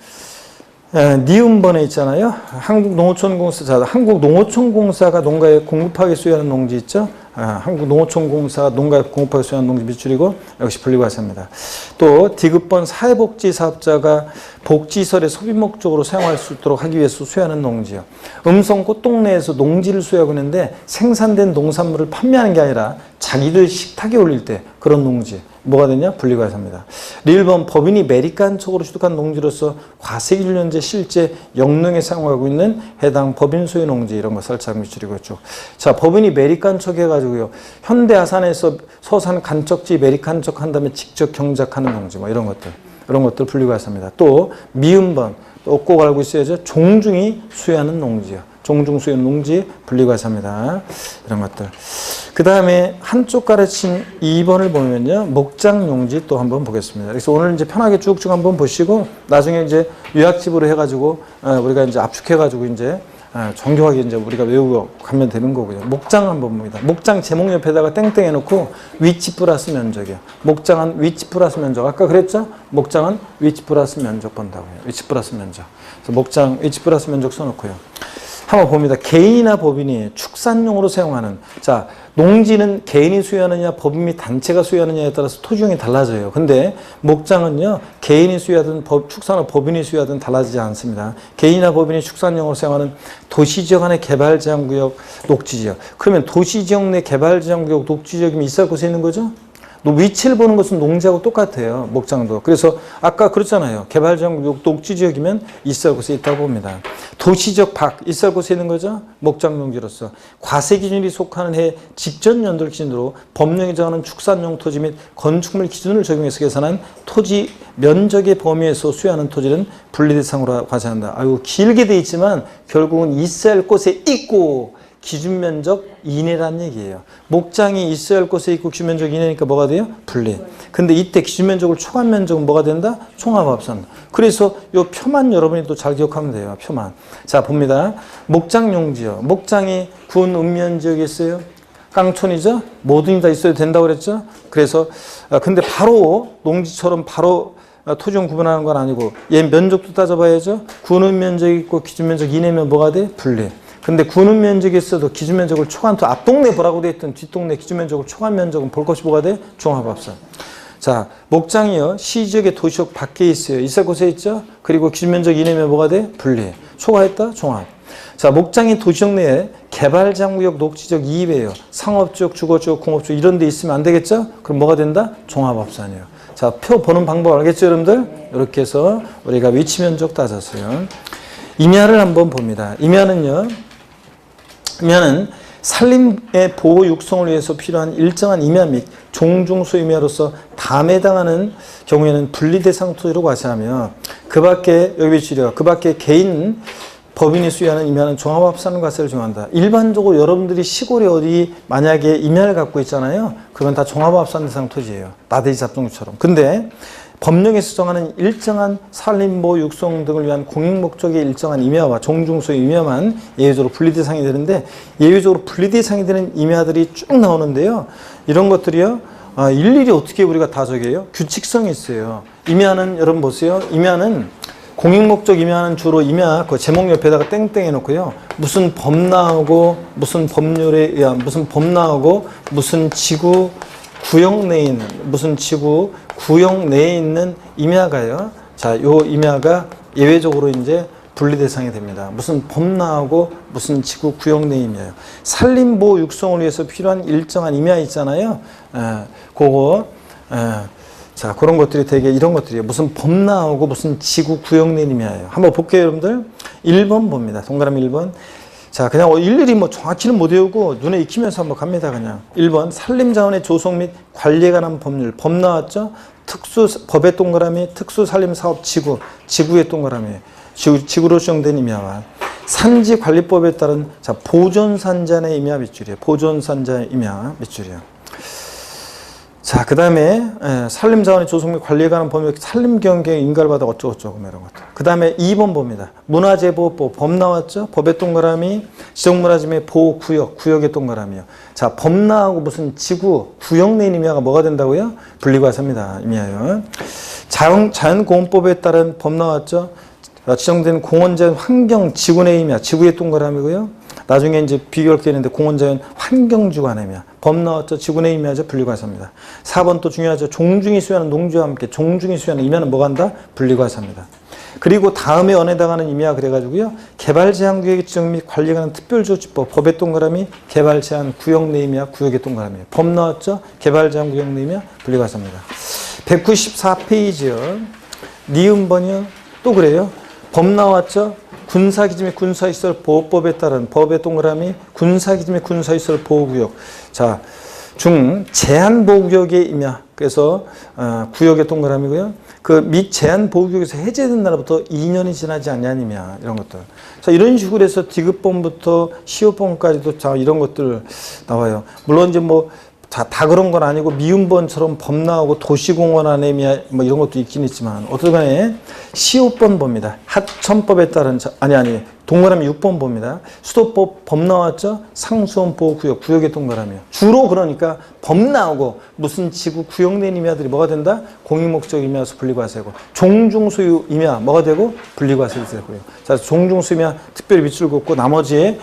니은번에 있잖아요. 한국농어촌공사가 농가에 공급하게 소유하는 농지 있죠. 한국농어촌공사가 농가에 공급하게 소유하는 농지 비출이고 역시 분리과세입니다. 또 디귿번 사회복지사업자가 복지시설의 소비 목적으로 사용할 수 있도록 하기 위해서 소유하는 농지요. 음성 꽃동 내에서 농지를 소유하고 있는데 생산된 농산물을 판매하는 게 아니라 자기들 식탁에 올릴 때 그런 농지 뭐가 되냐? 분리과세입니다. 리을번 법인이 매립간척으로 취득한 농지로서 과세일련제 실제 영농에 사용하고 있는 해당 법인 소유 농지 이런 거 설치하고 미출이고 있죠. 자, 법인이 매립간척 해가지고요. 현대아산에서 서산 간척지 매립간척 한 다음에 직접 경작하는 농지 뭐 이런 것들 분리과세합니다. 또 미음번 또 꼭 알고 있어야죠. 종중이 수여하는 농지요. 종중 수여 농지 분리과세합니다. 이런 것들. 그 다음에 한쪽 가르친 2번을 보면요. 목장 용지 또 한번 보겠습니다. 그래서 오늘 이제 편하게 쭉쭉 한번 보시고 나중에 이제 요약집으로 해가지고 우리가 이제 압축해가지고 이제 정교하게 이제 우리가 외우고 가면 되는 거고요. 목장 한번 봅니다. 목장 제목 옆에다가 땡땡 해놓고 위치 플러스 면적이요. 목장은 위치 플러스 면적. 아까 그랬죠? 목장은 위치 플러스 면적 본다고요. 위치 플러스 면적. 그래서 목장 위치 플러스 면적 써놓고요. 한번 봅니다. 개인이나 법인이 축산용으로 사용하는, 자, 농지는 개인이 소유하느냐 법인 및 단체가 소유하느냐에 따라서 토지용이 달라져요. 근데 목장은요, 개인이 소유하든 축산업 법인이 소유하든 달라지지 않습니다. 개인이나 법인이 축산용으로 사용하는 도시지역 안의 개발제한구역, 녹지지역. 그러면 도시지역 내 개발제한구역, 녹지지역이면 있을 곳에 있는 거죠? 위치를 보는 것은 농지하고 똑같아요. 목장도. 그래서 아까 그랬잖아요. 개발지역 녹지지역이면 있을 곳에 있다고 봅니다. 도시지역 밖 있을 곳에 있는 거죠. 목장 농지로서. 과세기준이 속하는 해 직전 연도를 기준으로 법령이 정하는 축산용 토지 및 건축물 기준을 적용해서 계산한 토지 면적의 범위에서 수요하는 토지는 분리대상으로 과세한다. 아이고 길게 돼 있지만 결국은 있을 곳에 있고 기준 면적 이내란 얘기예요. 목장이 있어야 할 곳에 있고 기준 면적 이내니까 뭐가 돼요? 분리. 근데 이때 기준 면적을 초과한 면적은 뭐가 된다? 총합합산. 그래서 이 표만 여러분이 또 잘 기억하면 돼요. 표만. 자, 봅니다. 목장 용지요. 목장이 군 읍면 지역에 있어요. 깡촌이죠? 뭐든지 다 있어야 된다고 그랬죠? 그래서 근데 바로 농지처럼 바로 토지용 구분하는 건 아니고 얘 면적도 따져봐야죠. 군은 면적이 있고 기준 면적 이내면 뭐가 돼? 분리. 근데 군은 면적이 있어도 기준 면적을 초과한 또 앞동네 뭐라고 돼 있던 뒷동네 기준 면적을 초과한 면적은 볼 것이 뭐가 돼? 종합합산. 자, 목장이요. 시지역의 도시역 밖에 있어요. 있을 곳에 있죠? 그리고 기준 면적 이내면 뭐가 돼? 분리. 초과했다? 종합. 자, 목장이 도시역 내에 개발장구역, 녹지적 이외에요. 상업지역, 주거지역, 공업지역 이런 데 있으면 안 되겠죠? 그럼 뭐가 된다? 종합합산이에요. 자, 표 보는 방법 알겠죠, 여러분들? 이렇게 해서 우리가 위치 면적 따졌어요. 임야를 한번 봅니다. 임야는 산림의 보호 육성을 위해서 필요한 일정한 임야 및 종중소 임야로서 담에 해당하는 경우에는 분리대상 토지로 과세하며 그 밖에 여기 위치려 그 밖에 개인 법인이 수여하는 임야는 종합합산 과세를 정한다. 일반적으로 여러분들이 시골에 어디 만약에 임야를 갖고 있잖아요. 그건 다 종합합산 대상 토지예요. 나대지 잡종처럼. 근데 법령에서 정하는 일정한 산림보호 육성 등을 위한 공익목적의 일정한 임야와 종중소의 임야만 예외적으로 분리대상이 되는데 예외적으로 분리대상이 되는 임야들이 쭉 나오는데요. 이런 것들이요. 일일이 어떻게 우리가 다 적여요? 규칙성이 있어요. 임야는 여러분 보세요. 임야는 공익목적 임야는 주로 임야 그 제목 옆에다가 땡땡 해놓고요. 무슨 법 나오고 무슨 법률에 의한 무슨 법 나오고 무슨 지구 구역 내에 있는 무슨 지구 구역 내에 있는 임야가요. 자, 요 임야가 예외적으로 이제 분리 대상이 됩니다. 무슨 법 나오고 무슨 지구 구역 내 임야요. 산림보호 육성을 위해서 필요한 일정한 임야 있잖아요. 그거 자, 그런 것들이 되게 이런 것들이에요. 무슨 법 나오고 무슨 지구 구역 내 임야예요. 한번 볼게요, 여러분들. 1번 봅니다. 동그라미 1번. 자, 그냥 일일이 뭐 정확히는 못 외우고 눈에 익히면서 한번 갑니다, 그냥. 1번, 산림자원의 조성 및 관리에 관한 법률. 법 나왔죠? 법의 동그라미, 특수산림사업 지구, 지구의 동그라미. 지구로 지정된 임야와 산지관리법에 따른 자, 보존산자의 임야 밑줄이에요. 보존산자의 임야 밑줄이에요. 자, 그 다음에 산림자원의 조성 및 관리에 관한 법률, 산림경계의 인가를 받아 어쩌고저쩌고 이런 것들. 그 다음에 2번 봅니다. 문화재보호법 법 나왔죠? 법의 동그라미, 지정문화재의 보호구역, 구역의 동그라미요. 자, 법 나오고 무슨 지구, 구역 내 임야가 뭐가 된다고요? 분리과세입니다. 임야요. 자연공원법에 따른 법 나왔죠? 지정된 공원자연 환경 지구 내 임야, 지구의 동그라미고요. 나중에 이제 비교할 게 있는데 공원자연 환경지구 안에 임야. 법 나왔죠? 지구 내 임야죠? 분리과세입니다. 4번 또 중요하죠? 종중이 수여하는 농지와 함께 종중이 수여하는 임야는 뭐가 한다? 분리과세입니다. 그리고 다음에 해당하는 임야 그래가지고요. 개발제한구역의 지정 및 관리에 관한 특별조치법 법의 동그라미 개발제한 구역 내 임야 구역의 동그라미. 법 나왔죠? 개발제한 구역 내 임야 분리과세입니다. 194페이지요. 니은번이요. 또 그래요. 법 나왔죠? 군사기지 및 군사시설 보호법에 따른 법의 동그라미 군사기지 및 군사시설 보호구역. 자, 제한보호구역의 임야. 그래서 구역의 동그라미고요. 그 및 제한보호구역에서 해제된 날부터 2년이 지나지 않냐는 임야. 이런 것들. 자, 이런 식으로 해서 디귿범부터 시효범까지도 자, 이런 것들 나와요. 물론 이제 뭐 다 그런 건 아니고 미운번처럼 법 나오고 도시공원 안에 뭐 이런 것도 있긴 있지만 어쨌든 간에 시효번 봅니다. 하천법에 따른 동그라미 6번 봅니다. 수도법 법 나왔죠? 상수원보호구역, 구역의 동그라미요. 주로 그러니까 법 나오고 무슨 지구 구역내 임야들이 뭐가 된다? 공익목적 임야에서 분리과세고, 종중소유 임야 뭐가 되고? 분리과세가 되고요. 자, 종중소유 임야 특별히 밑줄 긋고 나머지는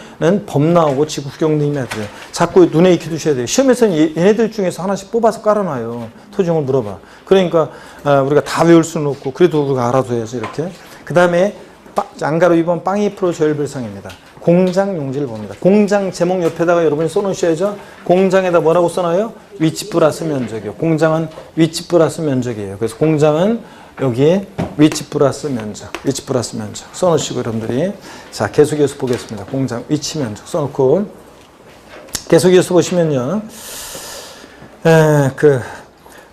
법 나오고 지구 구역내 임야들이에요. 자꾸 눈에 익혀 두셔야 돼요. 시험에서는 얘네들 중에서 하나씩 뽑아서 깔아놔요. 토지용을 물어봐. 그러니까 우리가 다 외울 수는 없고 그래도 우리가 알아둬야지 이렇게. 그 다음에 안가로 2번 빵이 프로 조율별상입니다. 공장 용지를 봅니다. 공장 제목 옆에다가 여러분이 써놓으셔야죠. 공장에다 뭐라고 써놔요? 위치 플러스 면적이요. 공장은 위치 플러스 면적이에요. 그래서 공장은 여기에 위치 플러스 면적, 위치 플러스 면적 써놓으시고 여러분들이. 자, 계속해서 보겠습니다. 공장 위치 면적 써놓고 계속해서 보시면요.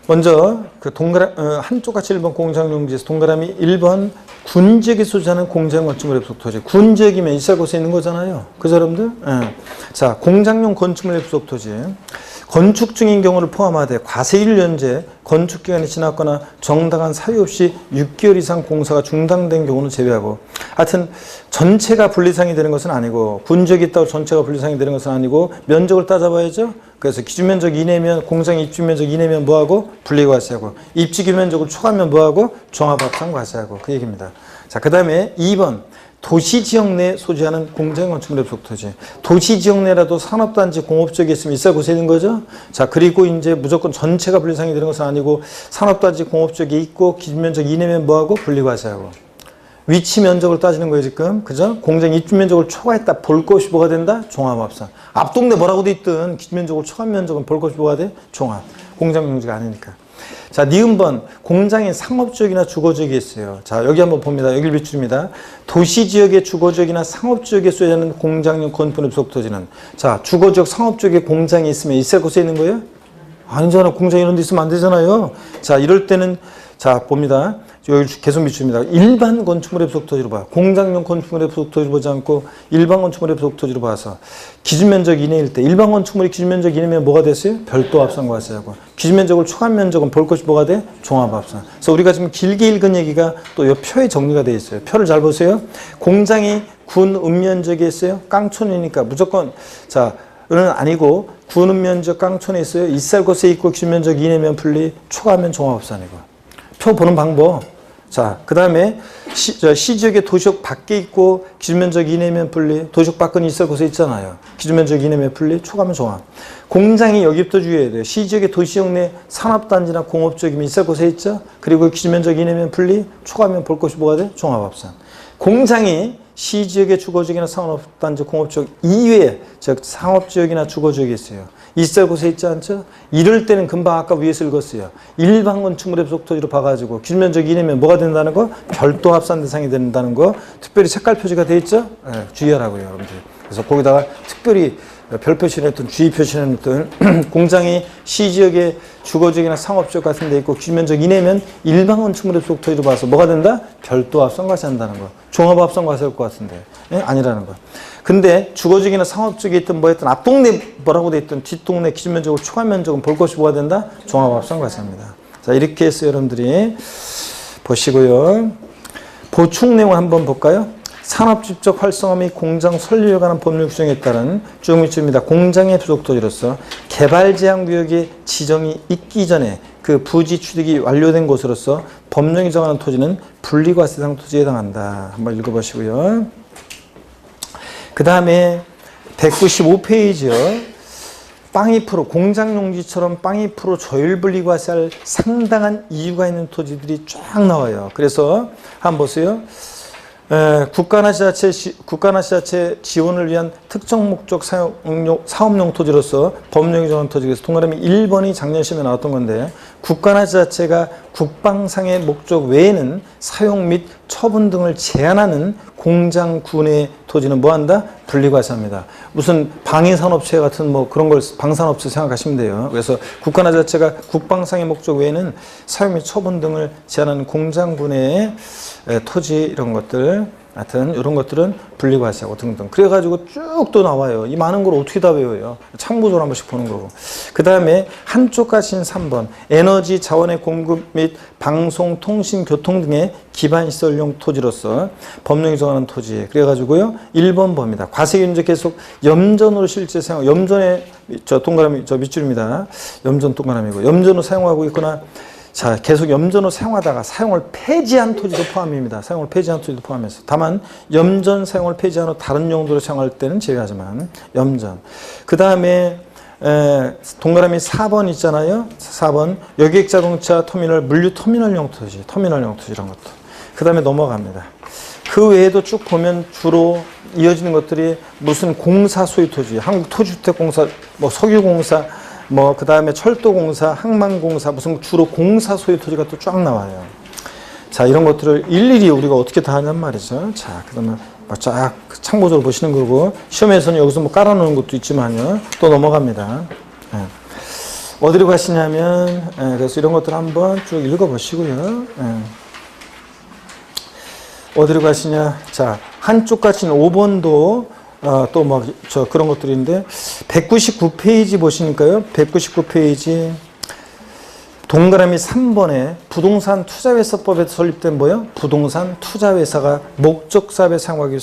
먼저 한쪽 같이 1번 공장용지에서 동그라미 1번 군지역에 소재하는 공장 건축물 입속 토지. 군지역이면 있을 곳에 있는 거잖아요. 그죠, 여러분들? 자, 공장용 건축물 입속 토지. 건축 중인 경우를 포함하되 과세 1년제 건축 기간이 지났거나 정당한 사유 없이 6개월 이상 공사가 중단된 경우는 제외하고, 하여튼 전체가 분리상이 되는 것은 아니고, 군지역이 있다고 전체가 분리상이 되는 것은 아니고 면적을 따져봐야죠. 그래서 기준면적 이내면, 공장 입주면적 이내면 뭐하고? 분리과세하고, 입주기면적을 초과하면 뭐하고? 종합합산과세하고, 그 얘기입니다. 자, 그 다음에 2번 도시지역 내 소재하는 공장 건축물 입속 토지. 도시지역 내라도 산업단지 공업지역에 있으면 있을 곳에 있는 거죠. 자, 그리고 이제 무조건 전체가 분리상이 되는 것은 아니고 산업단지 공업지역에 있고 기준면적 이내면 뭐하고? 분리과세하고. 위치 면적을 따지는 거예요, 지금. 그죠? 공장 입주 면적을 초과했다. 볼 것이 뭐가 된다? 종합합산. 앞동네 뭐라고 돼 있든 기준 면적을 초과한 면적은 볼 것이 뭐가 돼? 종합. 공장 용지가 아니니까. 자, 니은번 공장의 상업지역이나 주거지역이 있어요. 자, 여기 한번 봅니다. 여기 밑줄입니다. 도시지역의 주거지역이나 상업지역에 소재하는 공장용 건축물 입속 토지는, 자, 주거지역, 상업지역에 공장이 있으면 있을 곳에 있는 거예요? 아니잖아. 공장 이런 데 있으면 안 되잖아요. 자, 이럴 때는, 자, 봅니다. 여기 계속 밑줄입니다. 일반 건축물의 부속 토지로 봐. 공장용 건축물의 부속 토지로 보지 않고 일반 건축물의 부속 토지로 봐서 기준면적 이내일 때, 일반 건축물이 기준면적 이내면 뭐가 됐어요? 별도 합산과세하고, 기준면적을 초과한 면적은 볼 것이 뭐가 돼? 종합합산. 그래서 우리가 지금 길게 읽은 얘기가 또 이 표에 정리가 되어 있어요. 표를 잘 보세요. 공장이 군 읍면적에 있어요. 깡촌이니까 무조건, 자, 은 아니고 군 읍면적 깡촌에 있어요. 있을 곳에 있고 기준면적 이내면 분리, 초과하면 종합합산이고. 표 보는 방법. 자, 그 다음에 시지역의 도시역 밖에 있고 기준면적 이내면 분리, 도시역 밖은 있을 곳에 있잖아요. 기준면적 이내면 분리, 초과하면 종합. 공장이 여기부터 주의해야 돼요. 시지역의 도시역 내 산업단지나 공업지역이면 있을 곳에 있죠. 그리고 기준면적 이내면 분리, 초과하면 볼 것이 뭐가 돼? 종합합산. 공장이 시지역의 주거지역이나 산업단지, 공업지역 이외에, 즉 상업지역이나 주거지역이 있어요. 있을 곳에 있지 않죠? 이럴 때는 금방 아까 위에서 읽었어요. 일반 건축물의 부속 토지로 봐가지고 기준면적 이내면 뭐가 된다는 거? 별도 합산 대상이 된다는 거. 특별히 색깔 표시가 돼 있죠? 네, 주의하라고요, 여러분들. 그래서 거기다가 특별히 별 표시를 했던, 주의 표시를 했던 공장이 시지역의 주거지역이나 상업지역 같은 데 있고 기준면적 이내면 일반 건축물의 부속 토지로 봐서 뭐가 된다? 별도 합산과세 한다는 거. 종합 합산과세 할 것 같은데. 네? 아니라는 거. 근데 주거지역이나 상업지역에 있든 뭐 했든 앞동네 뭐라고 돼 있든 뒷동네 기준면적을 초과한 면적은 볼 것이 뭐가 된다? 종합합산과세입니다. 자, 이렇게 해서 여러분들이 보시고요. 보충 내용 한번 볼까요? 산업집적 활성화 및 공장 설립에 관한 법률 규정에 따른 쭉 밑줄입니다. 공장의 부속 토지로서 개발 제한 구역의 지정이 있기 전에 그 부지 취득이 완료된 곳으로서 법령이 정하는 토지는 분리과세 대상 토지에 해당한다. 한번 읽어보시고요. 그 다음에 195페이지요. 빵이 프로, 공장용지처럼 빵이 프로 조율분리과세할 상당한 이유가 있는 토지들이 쫙 나와요. 그래서 한번 보세요. 국가나 지자체 지원을 위한 특정 목적 사업용 토지로서 법령이 정한 토지에서 동그라미 1번이 작년 시험에 나왔던 건데, 국가나 지자체가 국방상의 목적 외에는 사용 및 처분 등을 제한하는 공장 구내 토지는 뭐한다? 분리과세합니다. 무슨 방위산업체 같은 뭐 그런 걸 방산업체 생각하시면 돼요. 그래서 국가나 지자체가 국방상의 목적 외에는 사용 및 처분 등을 제한하는 공장 구내의 토지 이런 것들 하여튼 이런 것들은 분리과세하고 등등. 그래가지고 쭉 또 나와요. 이 많은 걸 어떻게 다 외워요? 참고적으로 한 번씩 보는 거고. 그 다음에 한쪽 가신 3번 에너지 자원의 공급 및 방송, 통신, 교통 등의 기반 시설용 토지로서 법령이 정하는 토지. 그래가지고요 1번 봅니다. 과세균제 계속 염전으로 실제 사용. 염전에 저 동그라미 저 밑줄입니다. 염전 동그라미고 염전으로 사용하고 있거나 자, 계속 염전을 사용하다가 사용을 폐지한 토지도 포함입니다. 사용을 폐지한 토지도 포함해서. 다만 염전 사용을 폐지한 후 다른 용도로 사용할 때는 제외하지만 염전. 그 다음에 동그라미 4번 있잖아요. 4번 여객자동차 터미널 물류 터미널용 토지, 터미널용 토지 이런 것도. 그 다음에 넘어갑니다. 그 외에도 쭉 보면 주로 이어지는 것들이 무슨 공사 소유 토지, 한국토지주택공사, 뭐 석유공사, 뭐 그 다음에 철도공사, 항만공사 무슨 주로 공사 소유 토지가 또 쫙 나와요. 자 이런 것들을 일일이 우리가 어떻게 다 하냔 말이죠. 자 그러면 쫙 참고적으로 보시는 거고 시험에서는 여기서 뭐 깔아놓은 것도 있지만요. 또 넘어갑니다. 예. 어디로 가시냐면 그래서 이런 것들 한번 쭉 읽어보시고요. 어디로 가시냐. 자 한쪽 가시는 5번도 또 뭐 저 그런 것들인데 199페이지 보시니까요. 199페이지 동그라미 3번에 부동산 투자회사법에서 설립된 뭐요? 부동산 투자회사가 목적 사업에 사용하기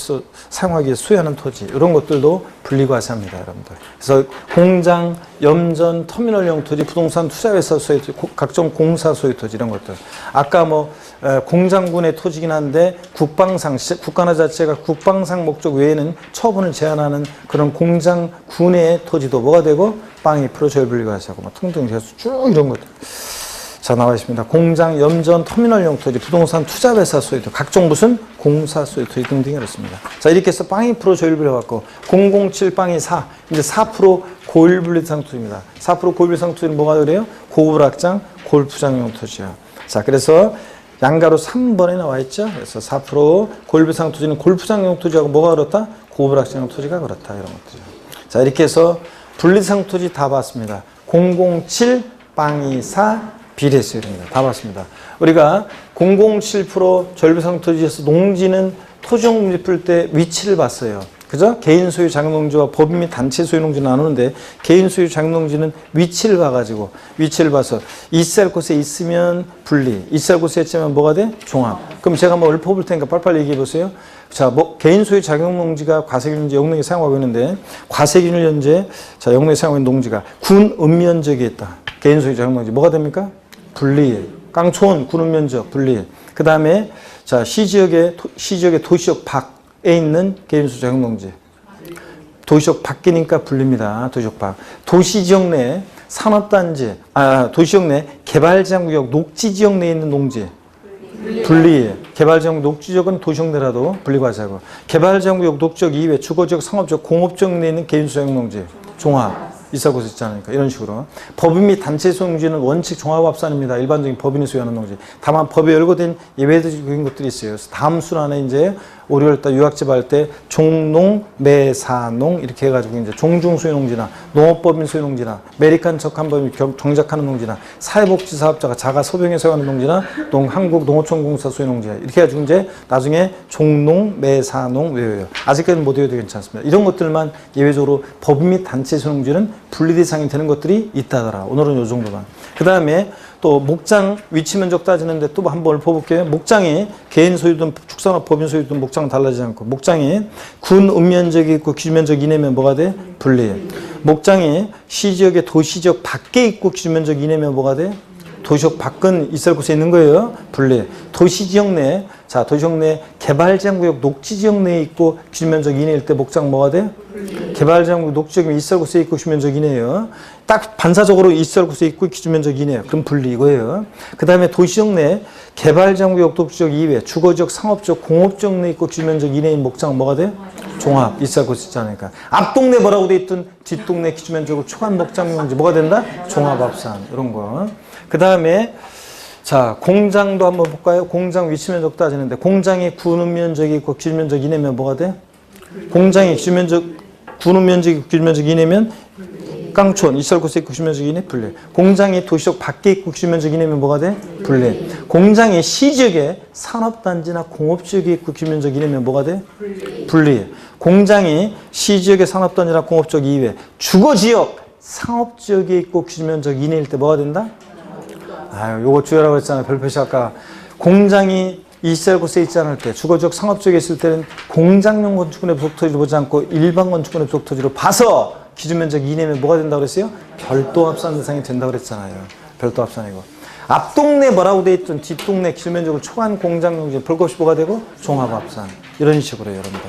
위해 수여하는 토지 이런 것들도 분리과세합니다, 여러분들. 그래서 공장, 염전, 터미널용 토지, 부동산 투자회사 소유 토지, 각종 공사 소유 토지 이런 것들. 아까 뭐 공장군의 토지긴 한데 국방상 국가나 자체가 국방상 목적 외에는 처분을 제한하는 그런 공장군의 토지도 뭐가 되고 빵 2% 조율분리과세하고 뭐 등등 해서 쭉 이런 것들. 자 나와 있습니다. 공장, 염전, 터미널용 토지, 부동산 투자회사 소유 토지, 각종 무슨 공사 소유 토지 등등이 그렇습니다. 자 이렇게 해서 빵 2% 조율분리해갖고 007 빵이 4 이제 4% 고율분리상 토지입니다. 4% 고율분리상 토지는 뭐가 그래요? 고급 확장 골프장용 토지요. 자 그래서 양가로 3번에 나와 있죠. 그래서 4% 고율분리상 토지는 골프장용 토지하고 뭐가 그렇다? 고급 확장용 토지가 그렇다 이런 것들이죠. 자 이렇게 해서 분리상 토지 다 봤습니다. 007 빵이 4 비례수열입니다. 다 봤습니다. 우리가 007% 절비상 토지에서 농지는 토지용지 풀 때 위치를 봤어요. 그죠? 개인 소유 장용농지와 법인 및 단체 소유 농지는 나누는데 개인 소유 장용농지는 위치를 봐가지고 위치를 봐서 있을 곳에 있으면 분리, 있을 곳에 있으면 뭐가 돼? 종합. 그럼 제가 한번 읊어볼 테니까 빨리빨리 얘기해 보세요. 자, 뭐 개인 소유 장용농지가 과세균제 영농에 사용하고 있는데 과세균을 현재 자 영농에 사용하고 있는 농지가 군 읍면적에 있다. 개인 소유 장용농지 뭐가 됩니까? 분리. 깡촌 군읍면적 분리. 그 다음에 자 시지역의 도시역 밖에 있는 개인 소유 장용농지. 도시역 밖이니까 분리입니다. 도시역 밖. 도시지역 내 산업단지, 도시역 내 개발제한구역 녹지지역 내에 있는 농지. 분리. 개발지역 녹지지역은 도시역 내라도 분리과세하고 개발지역구역 녹지역 이외 주거지역 상업지역 공업지역 내에 있는 개인 소유 장용농지. 종합. 있을 곳이 있지 않으니까 이런 식으로 법인 및 단체 소유 농지는 원칙 종합합산입니다. 일반적인 법인이 소유하는 농지. 다만 법에 열거된 예외적인 것들이 있어요. 그래서 다음 순안에 이제 5, 6월달 유학집 할 때 종농, 매사농 이렇게 해가지고 이제 종중 소유 농지나 농업법인 소유 농지나 메리칸 척한법인 정작하는 농지나 사회복지 사업자가 자가 소병에 사용하는 농지나 한국농어촌공사 소유 농지 이렇게 해가지고 이제 나중에 종농, 매사농 외워요. 아직까지는 못 외워도 괜찮습니다. 이런 것들만 예외적으로 법인 및 단체 소유 농지는 분리 대상이 되는 것들이 있다더라. 오늘은 이 정도만. 그 다음에 또 목장 위치 면적 따지는데 또 한번 읊어볼게요. 목장이 개인 소유든 축산업 법인 소유든 목장 달라지지 않고 목장이 군 읍면적이 있고 기준면적 이내면 뭐가 돼? 분리. 목장이 시지역의 도시지역 밖에 있고 기준면적 이내면 뭐가 돼? 도시역 밖은 있을 곳에 있는 거예요. 분리. 도시지역 내, 자 도시지역 내 개발제한구역 녹지지역 내에 있고 기준면적 이내일 때 목장 뭐가 돼? 개발제한구역 녹지지역이면 있을 곳에 있고 기준면적 이내예요. 딱 반사적으로 있을 곳에 있고 기준면적 이내예요. 그럼 분리 이거예요. 그 다음에 도시지역 내 개발제한구역 녹지지역 이외 주거지역 상업지역 공업지역 내에 있고 기준면적 이내인 목장 뭐가 돼? 종합. 있을 곳이 있지 않으니까. 앞동네 뭐라고 돼 있든 뒷동네 기준면적으로 초간 목장용지 뭐가 된다? 종합합산 이런 거. 그 다음에 자 공장도 한번 볼까요? 공장 위치 면적 따지는데 공장이 군읍 면적이 있고 기준 면적 이내면 뭐가 돼? 공장이 기준 면적 군읍 면적이 기준 면적 이내면 깡촌, 이철구세 구시면적 이내 분리. 공장이 도시적 밖에 있고 구시면적 이내면 뭐가 돼? 분리. 공장이 시지역에 산업단지나 공업지역에 있고 구시면적 이내면 뭐가 돼? 분리. 공장이 시지역의 산업단지나 공업지역 이외 주거지역, 상업지역에 있고 구시면적 이내일 때 뭐가 된다? 아유, 요거 주의하라고 했잖아요. 별표시 아까. 공장이 이시설 곳에 있지 않을 때, 주거지역 상업지역에 있을 때는 공장용 건축물의 부속 토지를 보지 않고 일반 건축물의 부속 토지로 봐서 기준면적 이내면 뭐가 된다고 그랬어요? 별도 합산 대상이 된다고 그랬잖아요. 별도 합산이고. 앞동네 뭐라고 돼 있던 뒷동네 기준면적을 초과한 공장용 볼 것이 뭐가 되고? 종합합산. 이런 식으로 여러분들.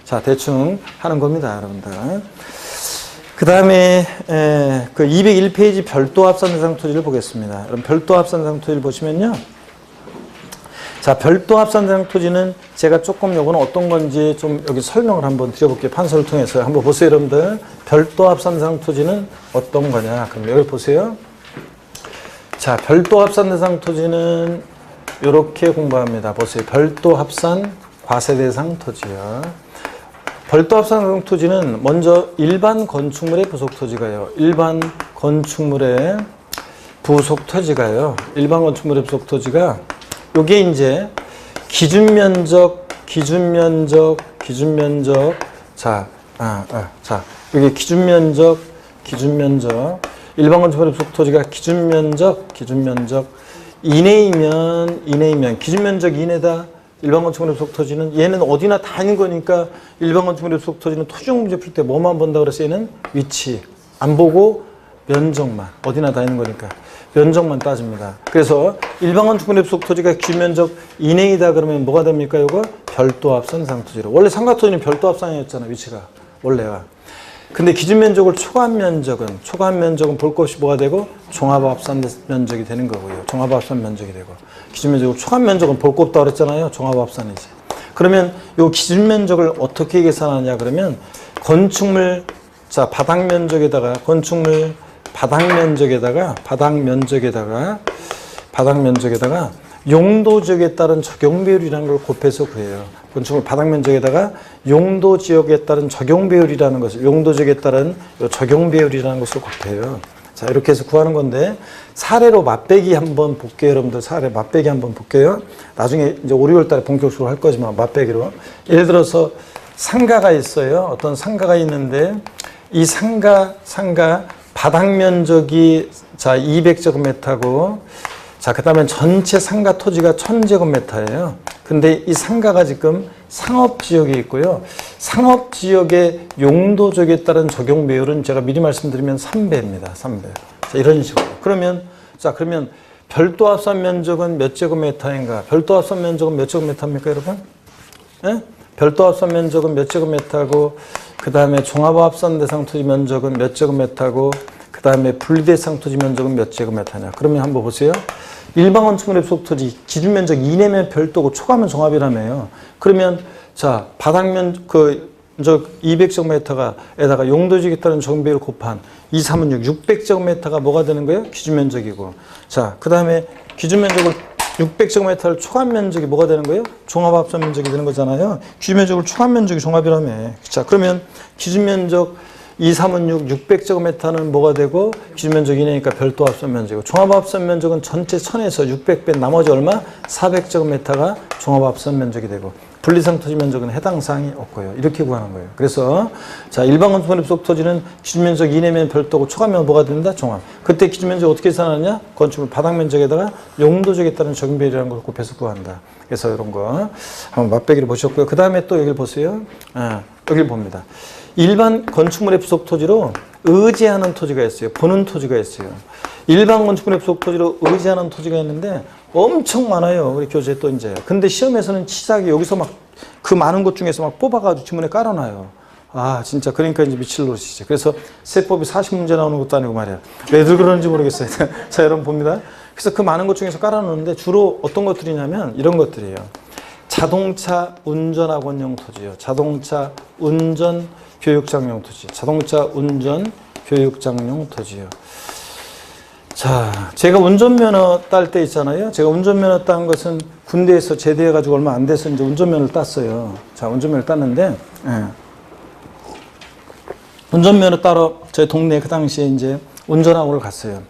자, 대충 하는 겁니다, 여러분들. 그 다음에 그 201페이지 별도 합산 대상 토지를 보겠습니다. 여러분 별도 합산 대상 토지를 보시면요. 자, 별도 합산 대상 토지는 제가 조금 요거는 어떤 건지 좀 여기 설명을 한번 드려볼게요. 판서를 통해서 한번 보세요, 여러분들. 별도 합산 대상 토지는 어떤 거냐? 그럼 여기 보세요. 자, 별도 합산 대상 토지는 이렇게 공부합니다. 보세요. 별도 합산 과세 대상 토지요. 별도 합산 대상 토지는 먼저 일반 건축물의 부속 토지가요. 일반 건축물의 부속 토지가요. 일반 건축물의 부속 토지가 요게 이제 기준면적, 자, 요게 기준면적, 일반 건축물의 부속 토지가 기준면적 이내이면, 기준면적 이내다. 일반 건축물의 부속 토지는 얘는 어디나 다 있는 거니까 일반 건축물의 부속 토지는 토지용 문제 풀 때 뭐만 본다고 그랬어요? 얘는 위치. 안 보고 면적만. 어디나 다 있는 거니까. 면적만 따집니다. 그래서 일반 건축물의 부속 토지가 기준면적 이내이다 그러면 뭐가 됩니까? 이거 별도 합산 대상 토지로. 원래 상가토지는 별도 합산이었잖아, 위치가. 원래가. 근데 기준면적을 초과한 면적은 볼 것이 뭐가 되고 종합합산 면적이 되는 거고요. 종합합산 면적이 되고. 기준면적을 초과한 면적은 볼 거 없다고 그랬잖아요. 종합합산이지. 그러면 이 기준면적을 어떻게 계산하냐 그러면 건축물, 자, 바닥 면적에다가 용도지역에 따른 적용배율이라는 걸 곱해서 구해요. 건축물 바닥 면적에다가 용도지역에 따른 적용배율이라는 것을, 용도지역에 따른 적용배율이라는 것을 곱해요. 자, 이렇게 해서 구하는 건데, 사례로 맛배기 한번 볼게요, 여러분들. 사례 맛배기 한번 볼게요. 나중에 이제 5, 6월 달에 본격적으로 할 거지만, 맛배기로. 예를 들어서 상가가 있어요. 어떤 상가가 있는데, 이 상가 바닥 면적이 자 200제곱미터고, 자, 그 다음에 전체 상가 토지가 1000제곱미터예요. 근데 이 상가가 지금 상업지역에 있고요. 상업지역의 용도적에 따른 적용 배율은 제가 미리 말씀드리면 3배입니다. 3배. 자, 이런 식으로. 그러면 별도 합산 면적은 몇 제곱미터인가? 별도 합산 면적은 몇 제곱미터입니까, 여러분? 예? 별도 합산 면적은 몇 제곱미터고, 그 다음에 종합합산 대상 토지 면적은 몇 제곱미터고, 그 다음에 분리대상 토지 면적은 몇 제곱미터냐. 그러면 한번 보세요. 일반 건축물의 부속 토지 기준면적 이내면 별도고 초과면 종합이라며요. 그러면 자, 바닥면 200제곱미터에다가 용도지역에 따른 적용배율 곱한 2, 3은 6, 600제곱미터가 뭐가 되는 거예요? 기준면적이고. 자, 그 다음에 기준면적을 600제곱미터를 초과한 면적이 뭐가 되는 거예요? 종합합산 면적이 되는 거잖아요. 기준면적을 초과한 면적이 종합이라며. 자, 그러면 기준면적 2, 3은 6, 600제곱미터는 뭐가 되고 기준면적 이내니까 별도 합산 면적이고, 종합합산 면적은 전체 1000에서 600배 나머지 얼마? 400제곱미터가 종합합산 면적이 되고, 분리상 토지 면적은 해당 사항이 없고요. 이렇게 구하는 거예요. 그래서 자, 일반 건축물의 부속 토지는 기준면적 이내면 별도고 초과면 뭐가 된다? 종합. 그때 기준면적 어떻게 계산하느냐? 건축물 바닥 면적에다가 용도적에 따른 적용배율이라는 걸 곱해서 구한다. 그래서 이런 거 한번 맛배기를 보셨고요. 그 다음에 또 여기를 보세요. 여기를 봅니다. 일반 건축물의 부속 토지로 의지하는 토지가 있어요. 보는 토지가 있어요. 일반 건축물의 부속 토지로 의지하는 토지가 있는데 엄청 많아요. 우리 교재 또 이제. 근데 시험에서는 치사하게 여기서 막 그 많은 것 중에서 막 뽑아가지고 지문에 깔아놔요. 아, 진짜. 그러니까 이제 미칠 노릇이죠. 그래서 세법이 40문제 나오는 것도 아니고 말이야. 왜들 그러는지 모르겠어요. 자, 여러분 봅니다. 그래서 그 많은 것 중에서 깔아놓는데 주로 어떤 것들이냐면 이런 것들이에요. 자동차 운전학원용 토지요. 자동차 운전 교육장용 토지. 자동차 운전 교육장용 토지요. 자, 제가 운전면허 딸 때 있잖아요. 제가 운전면허 딴 것은 군대에서 제대해가지고 얼마 안 돼서 이제 운전면허를 땄어요. 자, 운전면허를 땄는데, 운전면허 따러 저희 동네 그 당시에 이제 운전학원을 갔어요.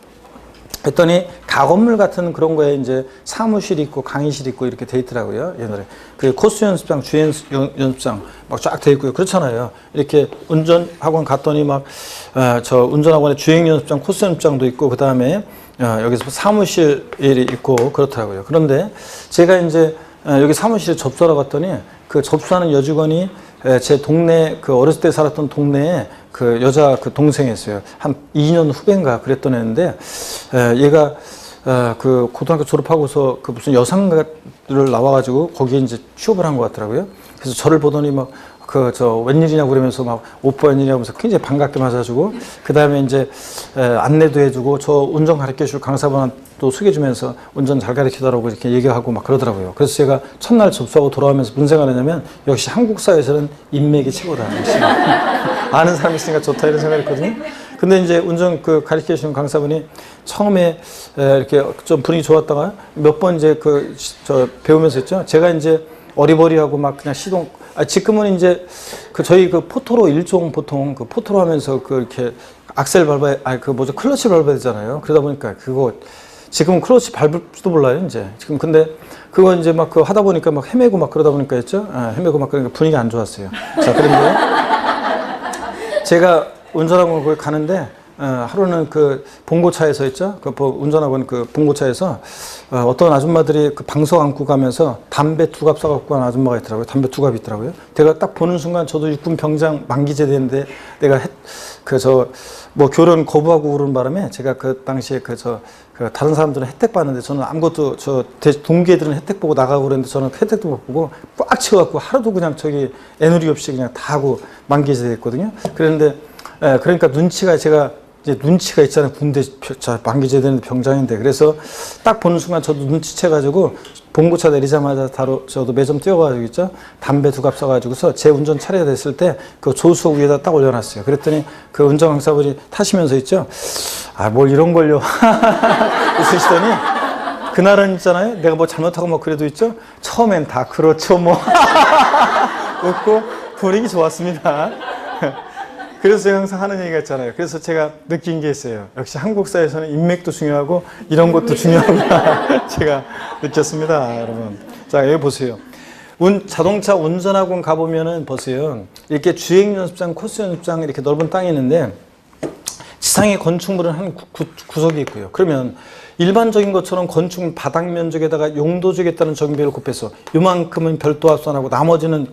했더니 가건물 같은 그런 거에 이제 사무실 있고 강의실 있고 이렇게 돼 있더라고요. 옛날에 그 코스 연습장, 주행 연습장 막 쫙 돼 있고요. 그렇잖아요. 이렇게 운전학원 갔더니 막 저 운전학원에 주행 연습장, 코스 연습장도 있고 그 다음에 여기서 사무실이 있고 그렇더라고요. 그런데 제가 이제 여기 사무실에 접수하러 갔더니 그 접수하는 여직원이 제 동네 그 어렸을 때 살았던 동네에 그 여자 그 동생이었어요. 한 2년 후배인가 그랬던 애인데 얘가 그 고등학교 졸업하고서 그 무슨 여상가를 나와가지고 거기에 이제 취업을 한 것 같더라고요. 그래서 저를 보더니 막 웬일이냐고 그러면서 막 오빠 웬일이냐고 하면서 굉장히 반갑게 맞아주고 그 다음에 이제 안내도 해주고 저 운전 가르쳐줄 강사분한테도 소개해주면서 운전 잘 가르치더라고 이렇게 얘기하고 막 그러더라고요. 그래서 제가 첫날 접수하고 돌아오면서 무슨 생각을 했냐면 역시 한국 사회에서는 인맥이 최고다. 역시. 아는 사람이 있으니까 좋다 이런 생각을 했거든요. 근데 이제 운전 그 가르쳐주는 강사분이 처음에 이렇게 좀 분위기 좋았다가 몇 번 이제 배우면서 했죠. 제가 이제 어리버리하고 막 그냥 시동, 지금은 이제 저희 그 포토로 일종 보통 그 포토로 하면서 이렇게 악셀 클러치 밟아야 되잖아요. 그러다 보니까 지금은 클러치 밟을지도 몰라요, 이제. 지금 근데 그거 이제 막 하다 보니까 막 헤매고 막 그러다 보니까 했죠. 헤매고 막 그러니까 분위기 안 좋았어요. 자, 그런데 제가 운전학원 거기 가는데 하루는 그 봉고차에서 있죠. 운전학원 그 봉고차에서 어떤 아줌마들이 그 방석 안고 가면서 담배 2갑 싸갖고 간 아줌마가 있더라고요. 담배 2갑이 있더라고요. 제가 딱 보는 순간 저도 육군 병장 만기제 되는데 내가 결혼 거부하고 그러는 바람에 제가 그 당시에 다른 사람들은 혜택 받는데 저는 아무것도 동기애들은 혜택 보고 나가고 그랬는데 저는 혜택도 못 보고 꽉 채워갖고 하루도 그냥 애누리 없이 그냥 다 하고 만기제 됐거든요. 그런데 그러니까 눈치가 있잖아요. 군대 만기제 되는 병장인데. 그래서 딱 보는 순간 저도 눈치채가지고 봉고차 내리자마자 저도 매점 뛰어가지고 있죠. 담배 2갑 써가지고서 제 운전 차례가 됐을 때 그 조수석 위에다 딱 올려놨어요. 그랬더니 그 운전 강사분이 타시면서 있죠. 뭘 이런 걸요. 있으시더니 그날은 있잖아요. 내가 뭐 잘못하고 뭐 그래도 있죠. 처음엔 다 그렇죠 뭐. 웃고 분위기 좋았습니다. 그래서 제가 항상 하는 얘기가 있잖아요. 그래서 제가 느낀 게 있어요. 역시 한국 사회에서는 인맥도 중요하고 이런 것도 중요하구나. 제가 느꼈습니다, 여러분. 자, 여기 보세요. 자동차 운전학원 가보면은 보세요. 이렇게 주행 연습장, 코스 연습장 이렇게 넓은 땅이 있는데 지상에 건축물은 한 구석이 있고요. 그러면 일반적인 것처럼 건축물 바닥 면적에다가 용도적에 따른 적용비를 곱해서 요만큼은 별도 합산하고 나머지는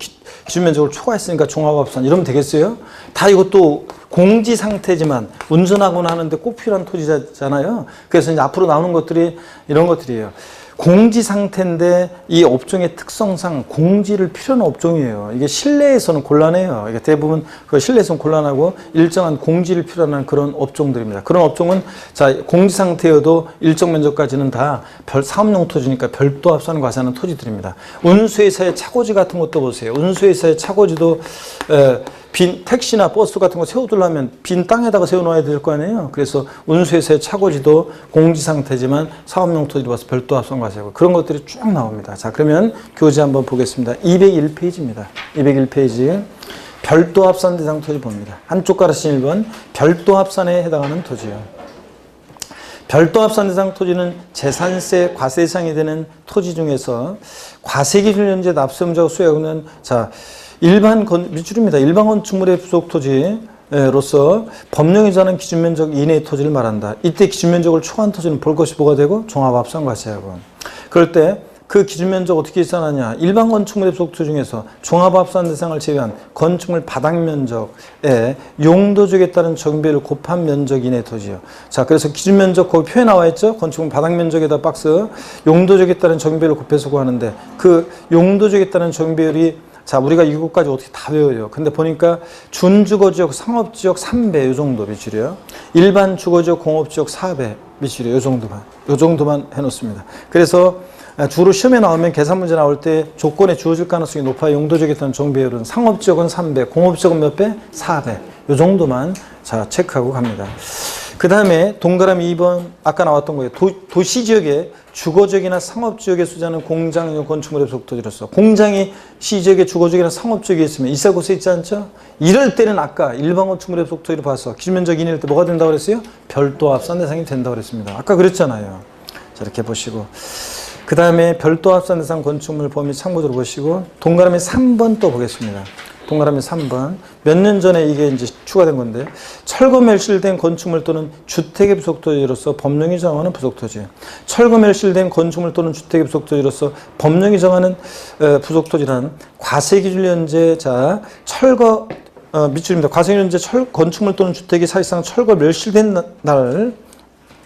기준 면적을 초과했으니까 종합합산 이러면 되겠어요? 다 이것도 공지 상태지만 운전학원 하는데 꼭 필요한 토지잖아요. 그래서 이제 앞으로 나오는 것들이 이런 것들이에요. 공지 상태인데 이 업종의 특성상 공지를 필요한 업종이에요. 이게 실내에서는 곤란해요. 이게 대부분 실내에서는 곤란하고 일정한 공지를 필요한 그런 업종들입니다. 그런 업종은 공지 상태여도 일정 면적까지는 다 사업용 토지니까 별도 합산 과세하는 토지들입니다. 운수회사의 차고지 같은 것도 보세요. 운수회사의 차고지도 빈 택시나 버스 같은 거 세워두려면 빈 땅에다가 세워놔야 될 거 아니에요. 그래서 운수회사의 차고지도 공지 상태지만 사업용 토지로 봐서 별도 합산 과세하고 그런 것들이 쭉 나옵니다. 자, 그러면 교재 한번 보겠습니다. 201페이지입니다. 201페이지 별도 합산 대상 토지 봅니다. 한쪽 가르친 1번 별도 합산에 해당하는 토지요. 별도 합산 대상 토지는 재산세 과세 대상이 되는 토지 중에서 과세기준 현재 납세의무자가 수여하는 밑줄입니다. 일반 건축물의 부속 토지로서 법령이 정하는 기준 면적 이내의 토지를 말한다. 이때 기준 면적을 초과한 토지는 볼 것이 뭐가 되고 종합합산 과세하고. 그럴 때 그 기준 면적 어떻게 계산하냐? 일반 건축물의 부속 토지 중에서 종합합산 대상을 제외한 건축물 바닥 면적에 용도적에 따른 적용비를 곱한 면적 이내 토지요. 자, 그래서 기준 면적 거기 표에 나와 있죠? 건축물 바닥 면적에다 박스 용도적에 따른 적용비를 곱해서 구하는데 그 용도적에 따른 적용비율이 우리가 이것까지 어떻게 다 외워요. 근데 보니까 준주거지역, 상업지역 3배 이 정도 비율이요. 일반 주거지역, 공업지역 4배 비율이요. 이 정도만 해놓습니다. 그래서 주로 시험에 나오면 계산 문제 나올 때 조건에 주어질 가능성이 높아요. 용도적에 따른 적용비율은 상업지역은 3배, 공업지역은 몇 배? 4배. 이 정도만 체크하고 갑니다. 그 다음에 동그라미 2번 아까 나왔던 거예요. 도시 지역에 주거지역이나 상업지역에 소재하는 공장용 건축물의 부속토지로서 공장이 시지역에 주거지역이나 상업지역에 있으면 있을 곳에 있지 않죠? 이럴 때는 아까 일반 건축물의 부속토지로 봐서 기준면적 이내일 때 뭐가 된다고 그랬어요? 별도 합산 대상이 된다고 그랬습니다. 아까 그랬잖아요. 자, 이렇게 보시고 그 다음에 별도 합산 대상 건축물 범위 참고적으로 보시고 동그라미 3번 또 보겠습니다. 동그라미 3번. 몇 년 전에 이게 이제 추가된 건데, 철거 멸실된 건축물 또는 주택의 부속토지로서 법령이 정하는 부속토지. 철거 멸실된 건축물 또는 주택의 부속토지로서 법령이 정하는 부속토지란 과세기준 현재 자 철거 밑줄입니다. 과세기준 현재 건축물 또는 주택이 사실상 철거 멸실된 날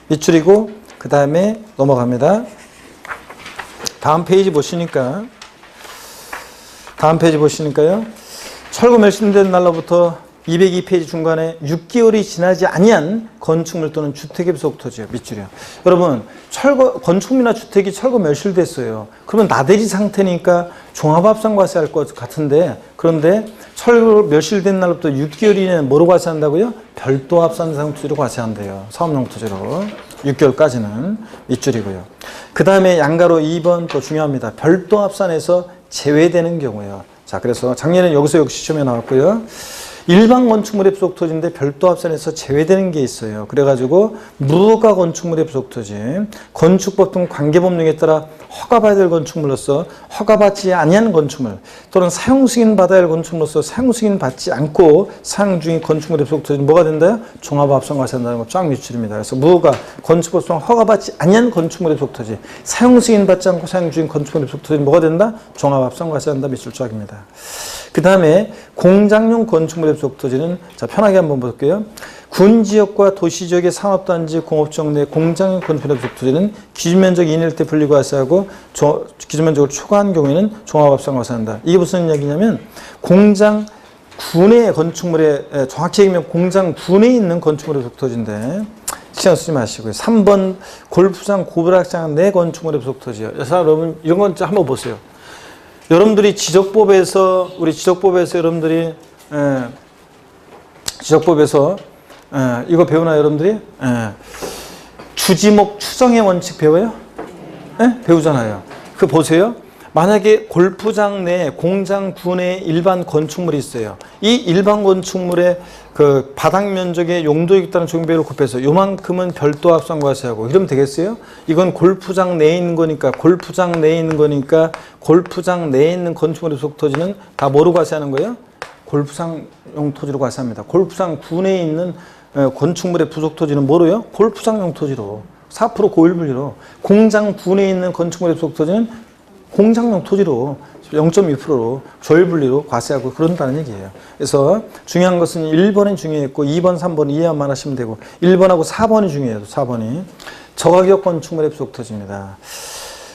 밑줄이고 그 다음에 넘어갑니다. 다음 페이지 보시니까요. 철거 멸실된 날로부터 202페이지 중간에 6개월이 지나지 아니한 건축물 또는 주택의 부속토지요. 밑줄이요. 여러분, 건축물이나 주택이 철거 멸실됐어요. 그러면 나대지 상태니까 종합합산과세할 것 같은데, 그런데 철거 멸실된 날로부터 6개월 이내는 뭐로 과세한다고요? 별도 합산 대상 토지로 과세한대요. 사업용 토지로. 6개월까지는 밑줄이고요. 그 다음에 양가로 2번 또 중요합니다. 별도 합산에서 제외되는 경우요. 자, 그래서 작년에 여기서 역시 시험에 나왔고요. 일반 건축물의 부속토지인데 별도 합산에서 제외되는 게 있어요. 그래가지고 무허가 건축물의 부속토지, 건축법 등 관계법령에 따라 허가받아야 될 건축물로서 허가받지 아니한 건축물 또는 사용승인 받아야 할 건축물로서 사용승인 받지 않고 사용 중인 건축물의 부속토지는 뭐가 된다요? 종합합산과세한다는 거 쫙 밑줄입니다. 그래서 무허가 건축법상 허가받지 아니한 건축물의 부속토지, 사용승인 받지 않고 사용 중인 건축물의 부속토지는 뭐가 된다? 종합합산과세한다 밑줄 쫙입니다. 그 다음에 공장용 건축물의 부속토지는 자 편하게 한번 볼게요. 군지역과 도시지역의 산업단지, 공업지역 내 공장용 건축물의 부속토지는 기준면적 이내일 때 분리과세하고 기준면적을 초과한 경우에는 종합합산과세한다. 이게 무슨 이야기냐면 공장 군의 건축물에 정확히 얘기하면 공장 군에 있는 건축물의 부속토지인데 신경 쓰지 마시고요. 3번 골프장, 고부락장 내 건축물의 부속토지요. 여러분 이런 건 한번 보세요. 여러분들이 여러분들이 지적법에서 이거 배우나요, 여러분들이? 주지목 추정의 원칙 배워요? 배우잖아요. 그거 보세요. 만약에 골프장 내 공장 군에 일반 건축물이 있어요. 이 일반 건축물의 그 바닥 면적의 용도에 따른 적용비율을 곱해서 요만큼은 별도 합산과세하고 이러면 되겠어요? 이건 골프장 내에 있는 거니까 골프장 내에 있는 건축물의 부속토지는 다 뭐로 과세하는 거예요? 골프장용 토지로 과세합니다. 골프장 군에 있는 건축물의 부속토지는 뭐로요? 골프장용 토지로 4% 고일분리로, 공장 군에 있는 건축물의 부속토지는 공장용 토지로 0.2%로 조율분리로 과세하고 그런다는 얘기예요. 그래서 중요한 것은 1번이 중요했고 2번, 3번 이해만 하시면 되고 1번하고 4번이 중요해요. 4번이 저가격 건축물의 부속토지입니다.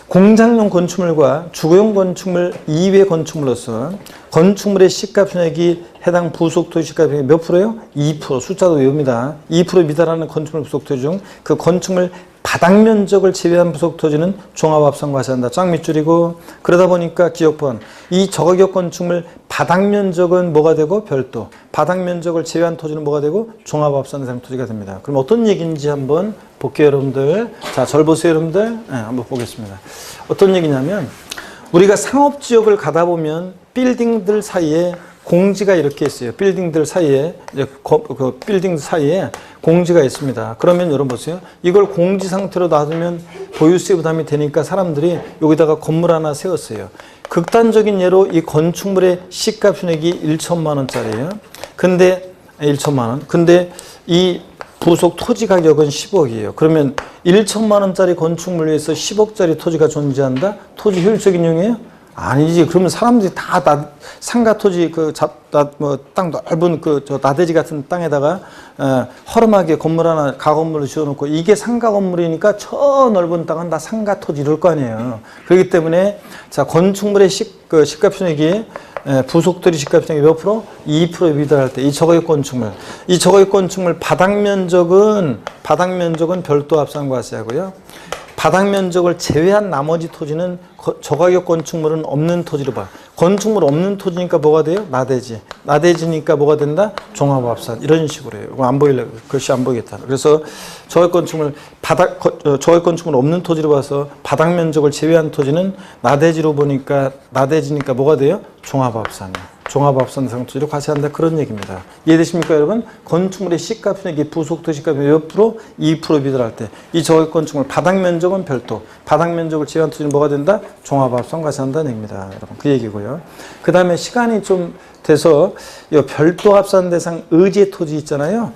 공장용 건축물과 주거용 건축물 이외 건축물로서 건축물의 시가 편익이 해당 부속토지 시가 편익이 몇 프로예요? 2%. 숫자도 외웁니다. 2% 미달하는 건축물 부속토지 중 그 건축물 바닥 면적을 제외한 부속토지는 종합합산과세한다. 쫙 밑줄이고 그러다 보니까 기억번 이 저가격 건축물 바닥 면적은 뭐가 되고 별도, 바닥 면적을 제외한 토지는 뭐가 되고 종합합산 대상 토지가 됩니다. 그럼 어떤 얘기인지 한번 볼게요, 여러분들. 자, 절 보세요, 여러분들. 한번 보겠습니다. 어떤 얘기냐면 우리가 상업지역을 가다 보면 빌딩들 사이에 공지가 이렇게 있어요. 빌딩들 사이에 빌딩 사이에 공지가 있습니다. 그러면 여러분 보세요. 이걸 공지 상태로 놔두면 보유세 부담이 되니까 사람들이 여기다가 건물 하나 세웠어요. 극단적인 예로 이 건축물의 시가 편익이 1천만 원짜리예요. 근데 1천만 원. 근데 이 부속 토지 가격은 10억이에요. 그러면 1천만 원짜리 건축물 위에서 10억짜리 토지가 존재한다? 토지 효율적인 이용이에요? 아니지. 그러면 사람들이 다 상가 토지 땅 넓은 나대지 같은 땅에다가 허름하게 건물 하나 가건물을 지어놓고 이게 상가 건물이니까 저 넓은 땅은 다 상가 토지 이럴 거 아니에요. 그렇기 때문에 자 건축물의 시가 편익이 부속토지 시가 편익이 몇 프로? 2%에 미달할 때 이 저가격 건축물 바닥 면적은 별도 합산과세하고요. 바닥 면적을 제외한 나머지 토지는 저가격 건축물은 없는 토지로 봐. 건축물 없는 토지니까 뭐가 돼요? 나대지. 나대지니까 뭐가 된다? 종합합산. 이런 식으로 해요. 안 보이려고. 글씨 안 보이겠다. 그래서 저가격 건축물 저가격 건축물 없는 토지로 봐서 바닥 면적을 제외한 토지는 나대지로 보니까 나대지니까 뭐가 돼요? 종합합산이에요. 종합합산상 토지로 과세한다 그런 얘기입니다. 이해되십니까 여러분? 건축물의 시가표는 이게 부속토 시가표 몇 프로? 2% 비율할 때 이 저가격 건축물 바닥 면적은 별도, 바닥 면적을 제외한 토지는 뭐가 된다? 종합합산 과세한다는 얘기입니다. 여러분 그 얘기고요. 그 다음에 시간이 좀 돼서 이 별도 합산 대상 의제 토지 있잖아요.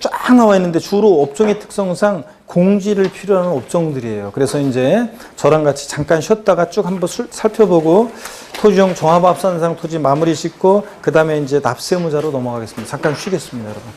쫙 나와 있는데 주로 업종의 특성상 공지를 필요로 하는 업종들이에요. 그래서 이제 저랑 같이 잠깐 쉬었다가 쭉 한번 살펴보고 토지용 종합합산상 토지 마무리 짓고 그 다음에 이제 납세무자로 넘어가겠습니다. 잠깐 쉬겠습니다, 여러분.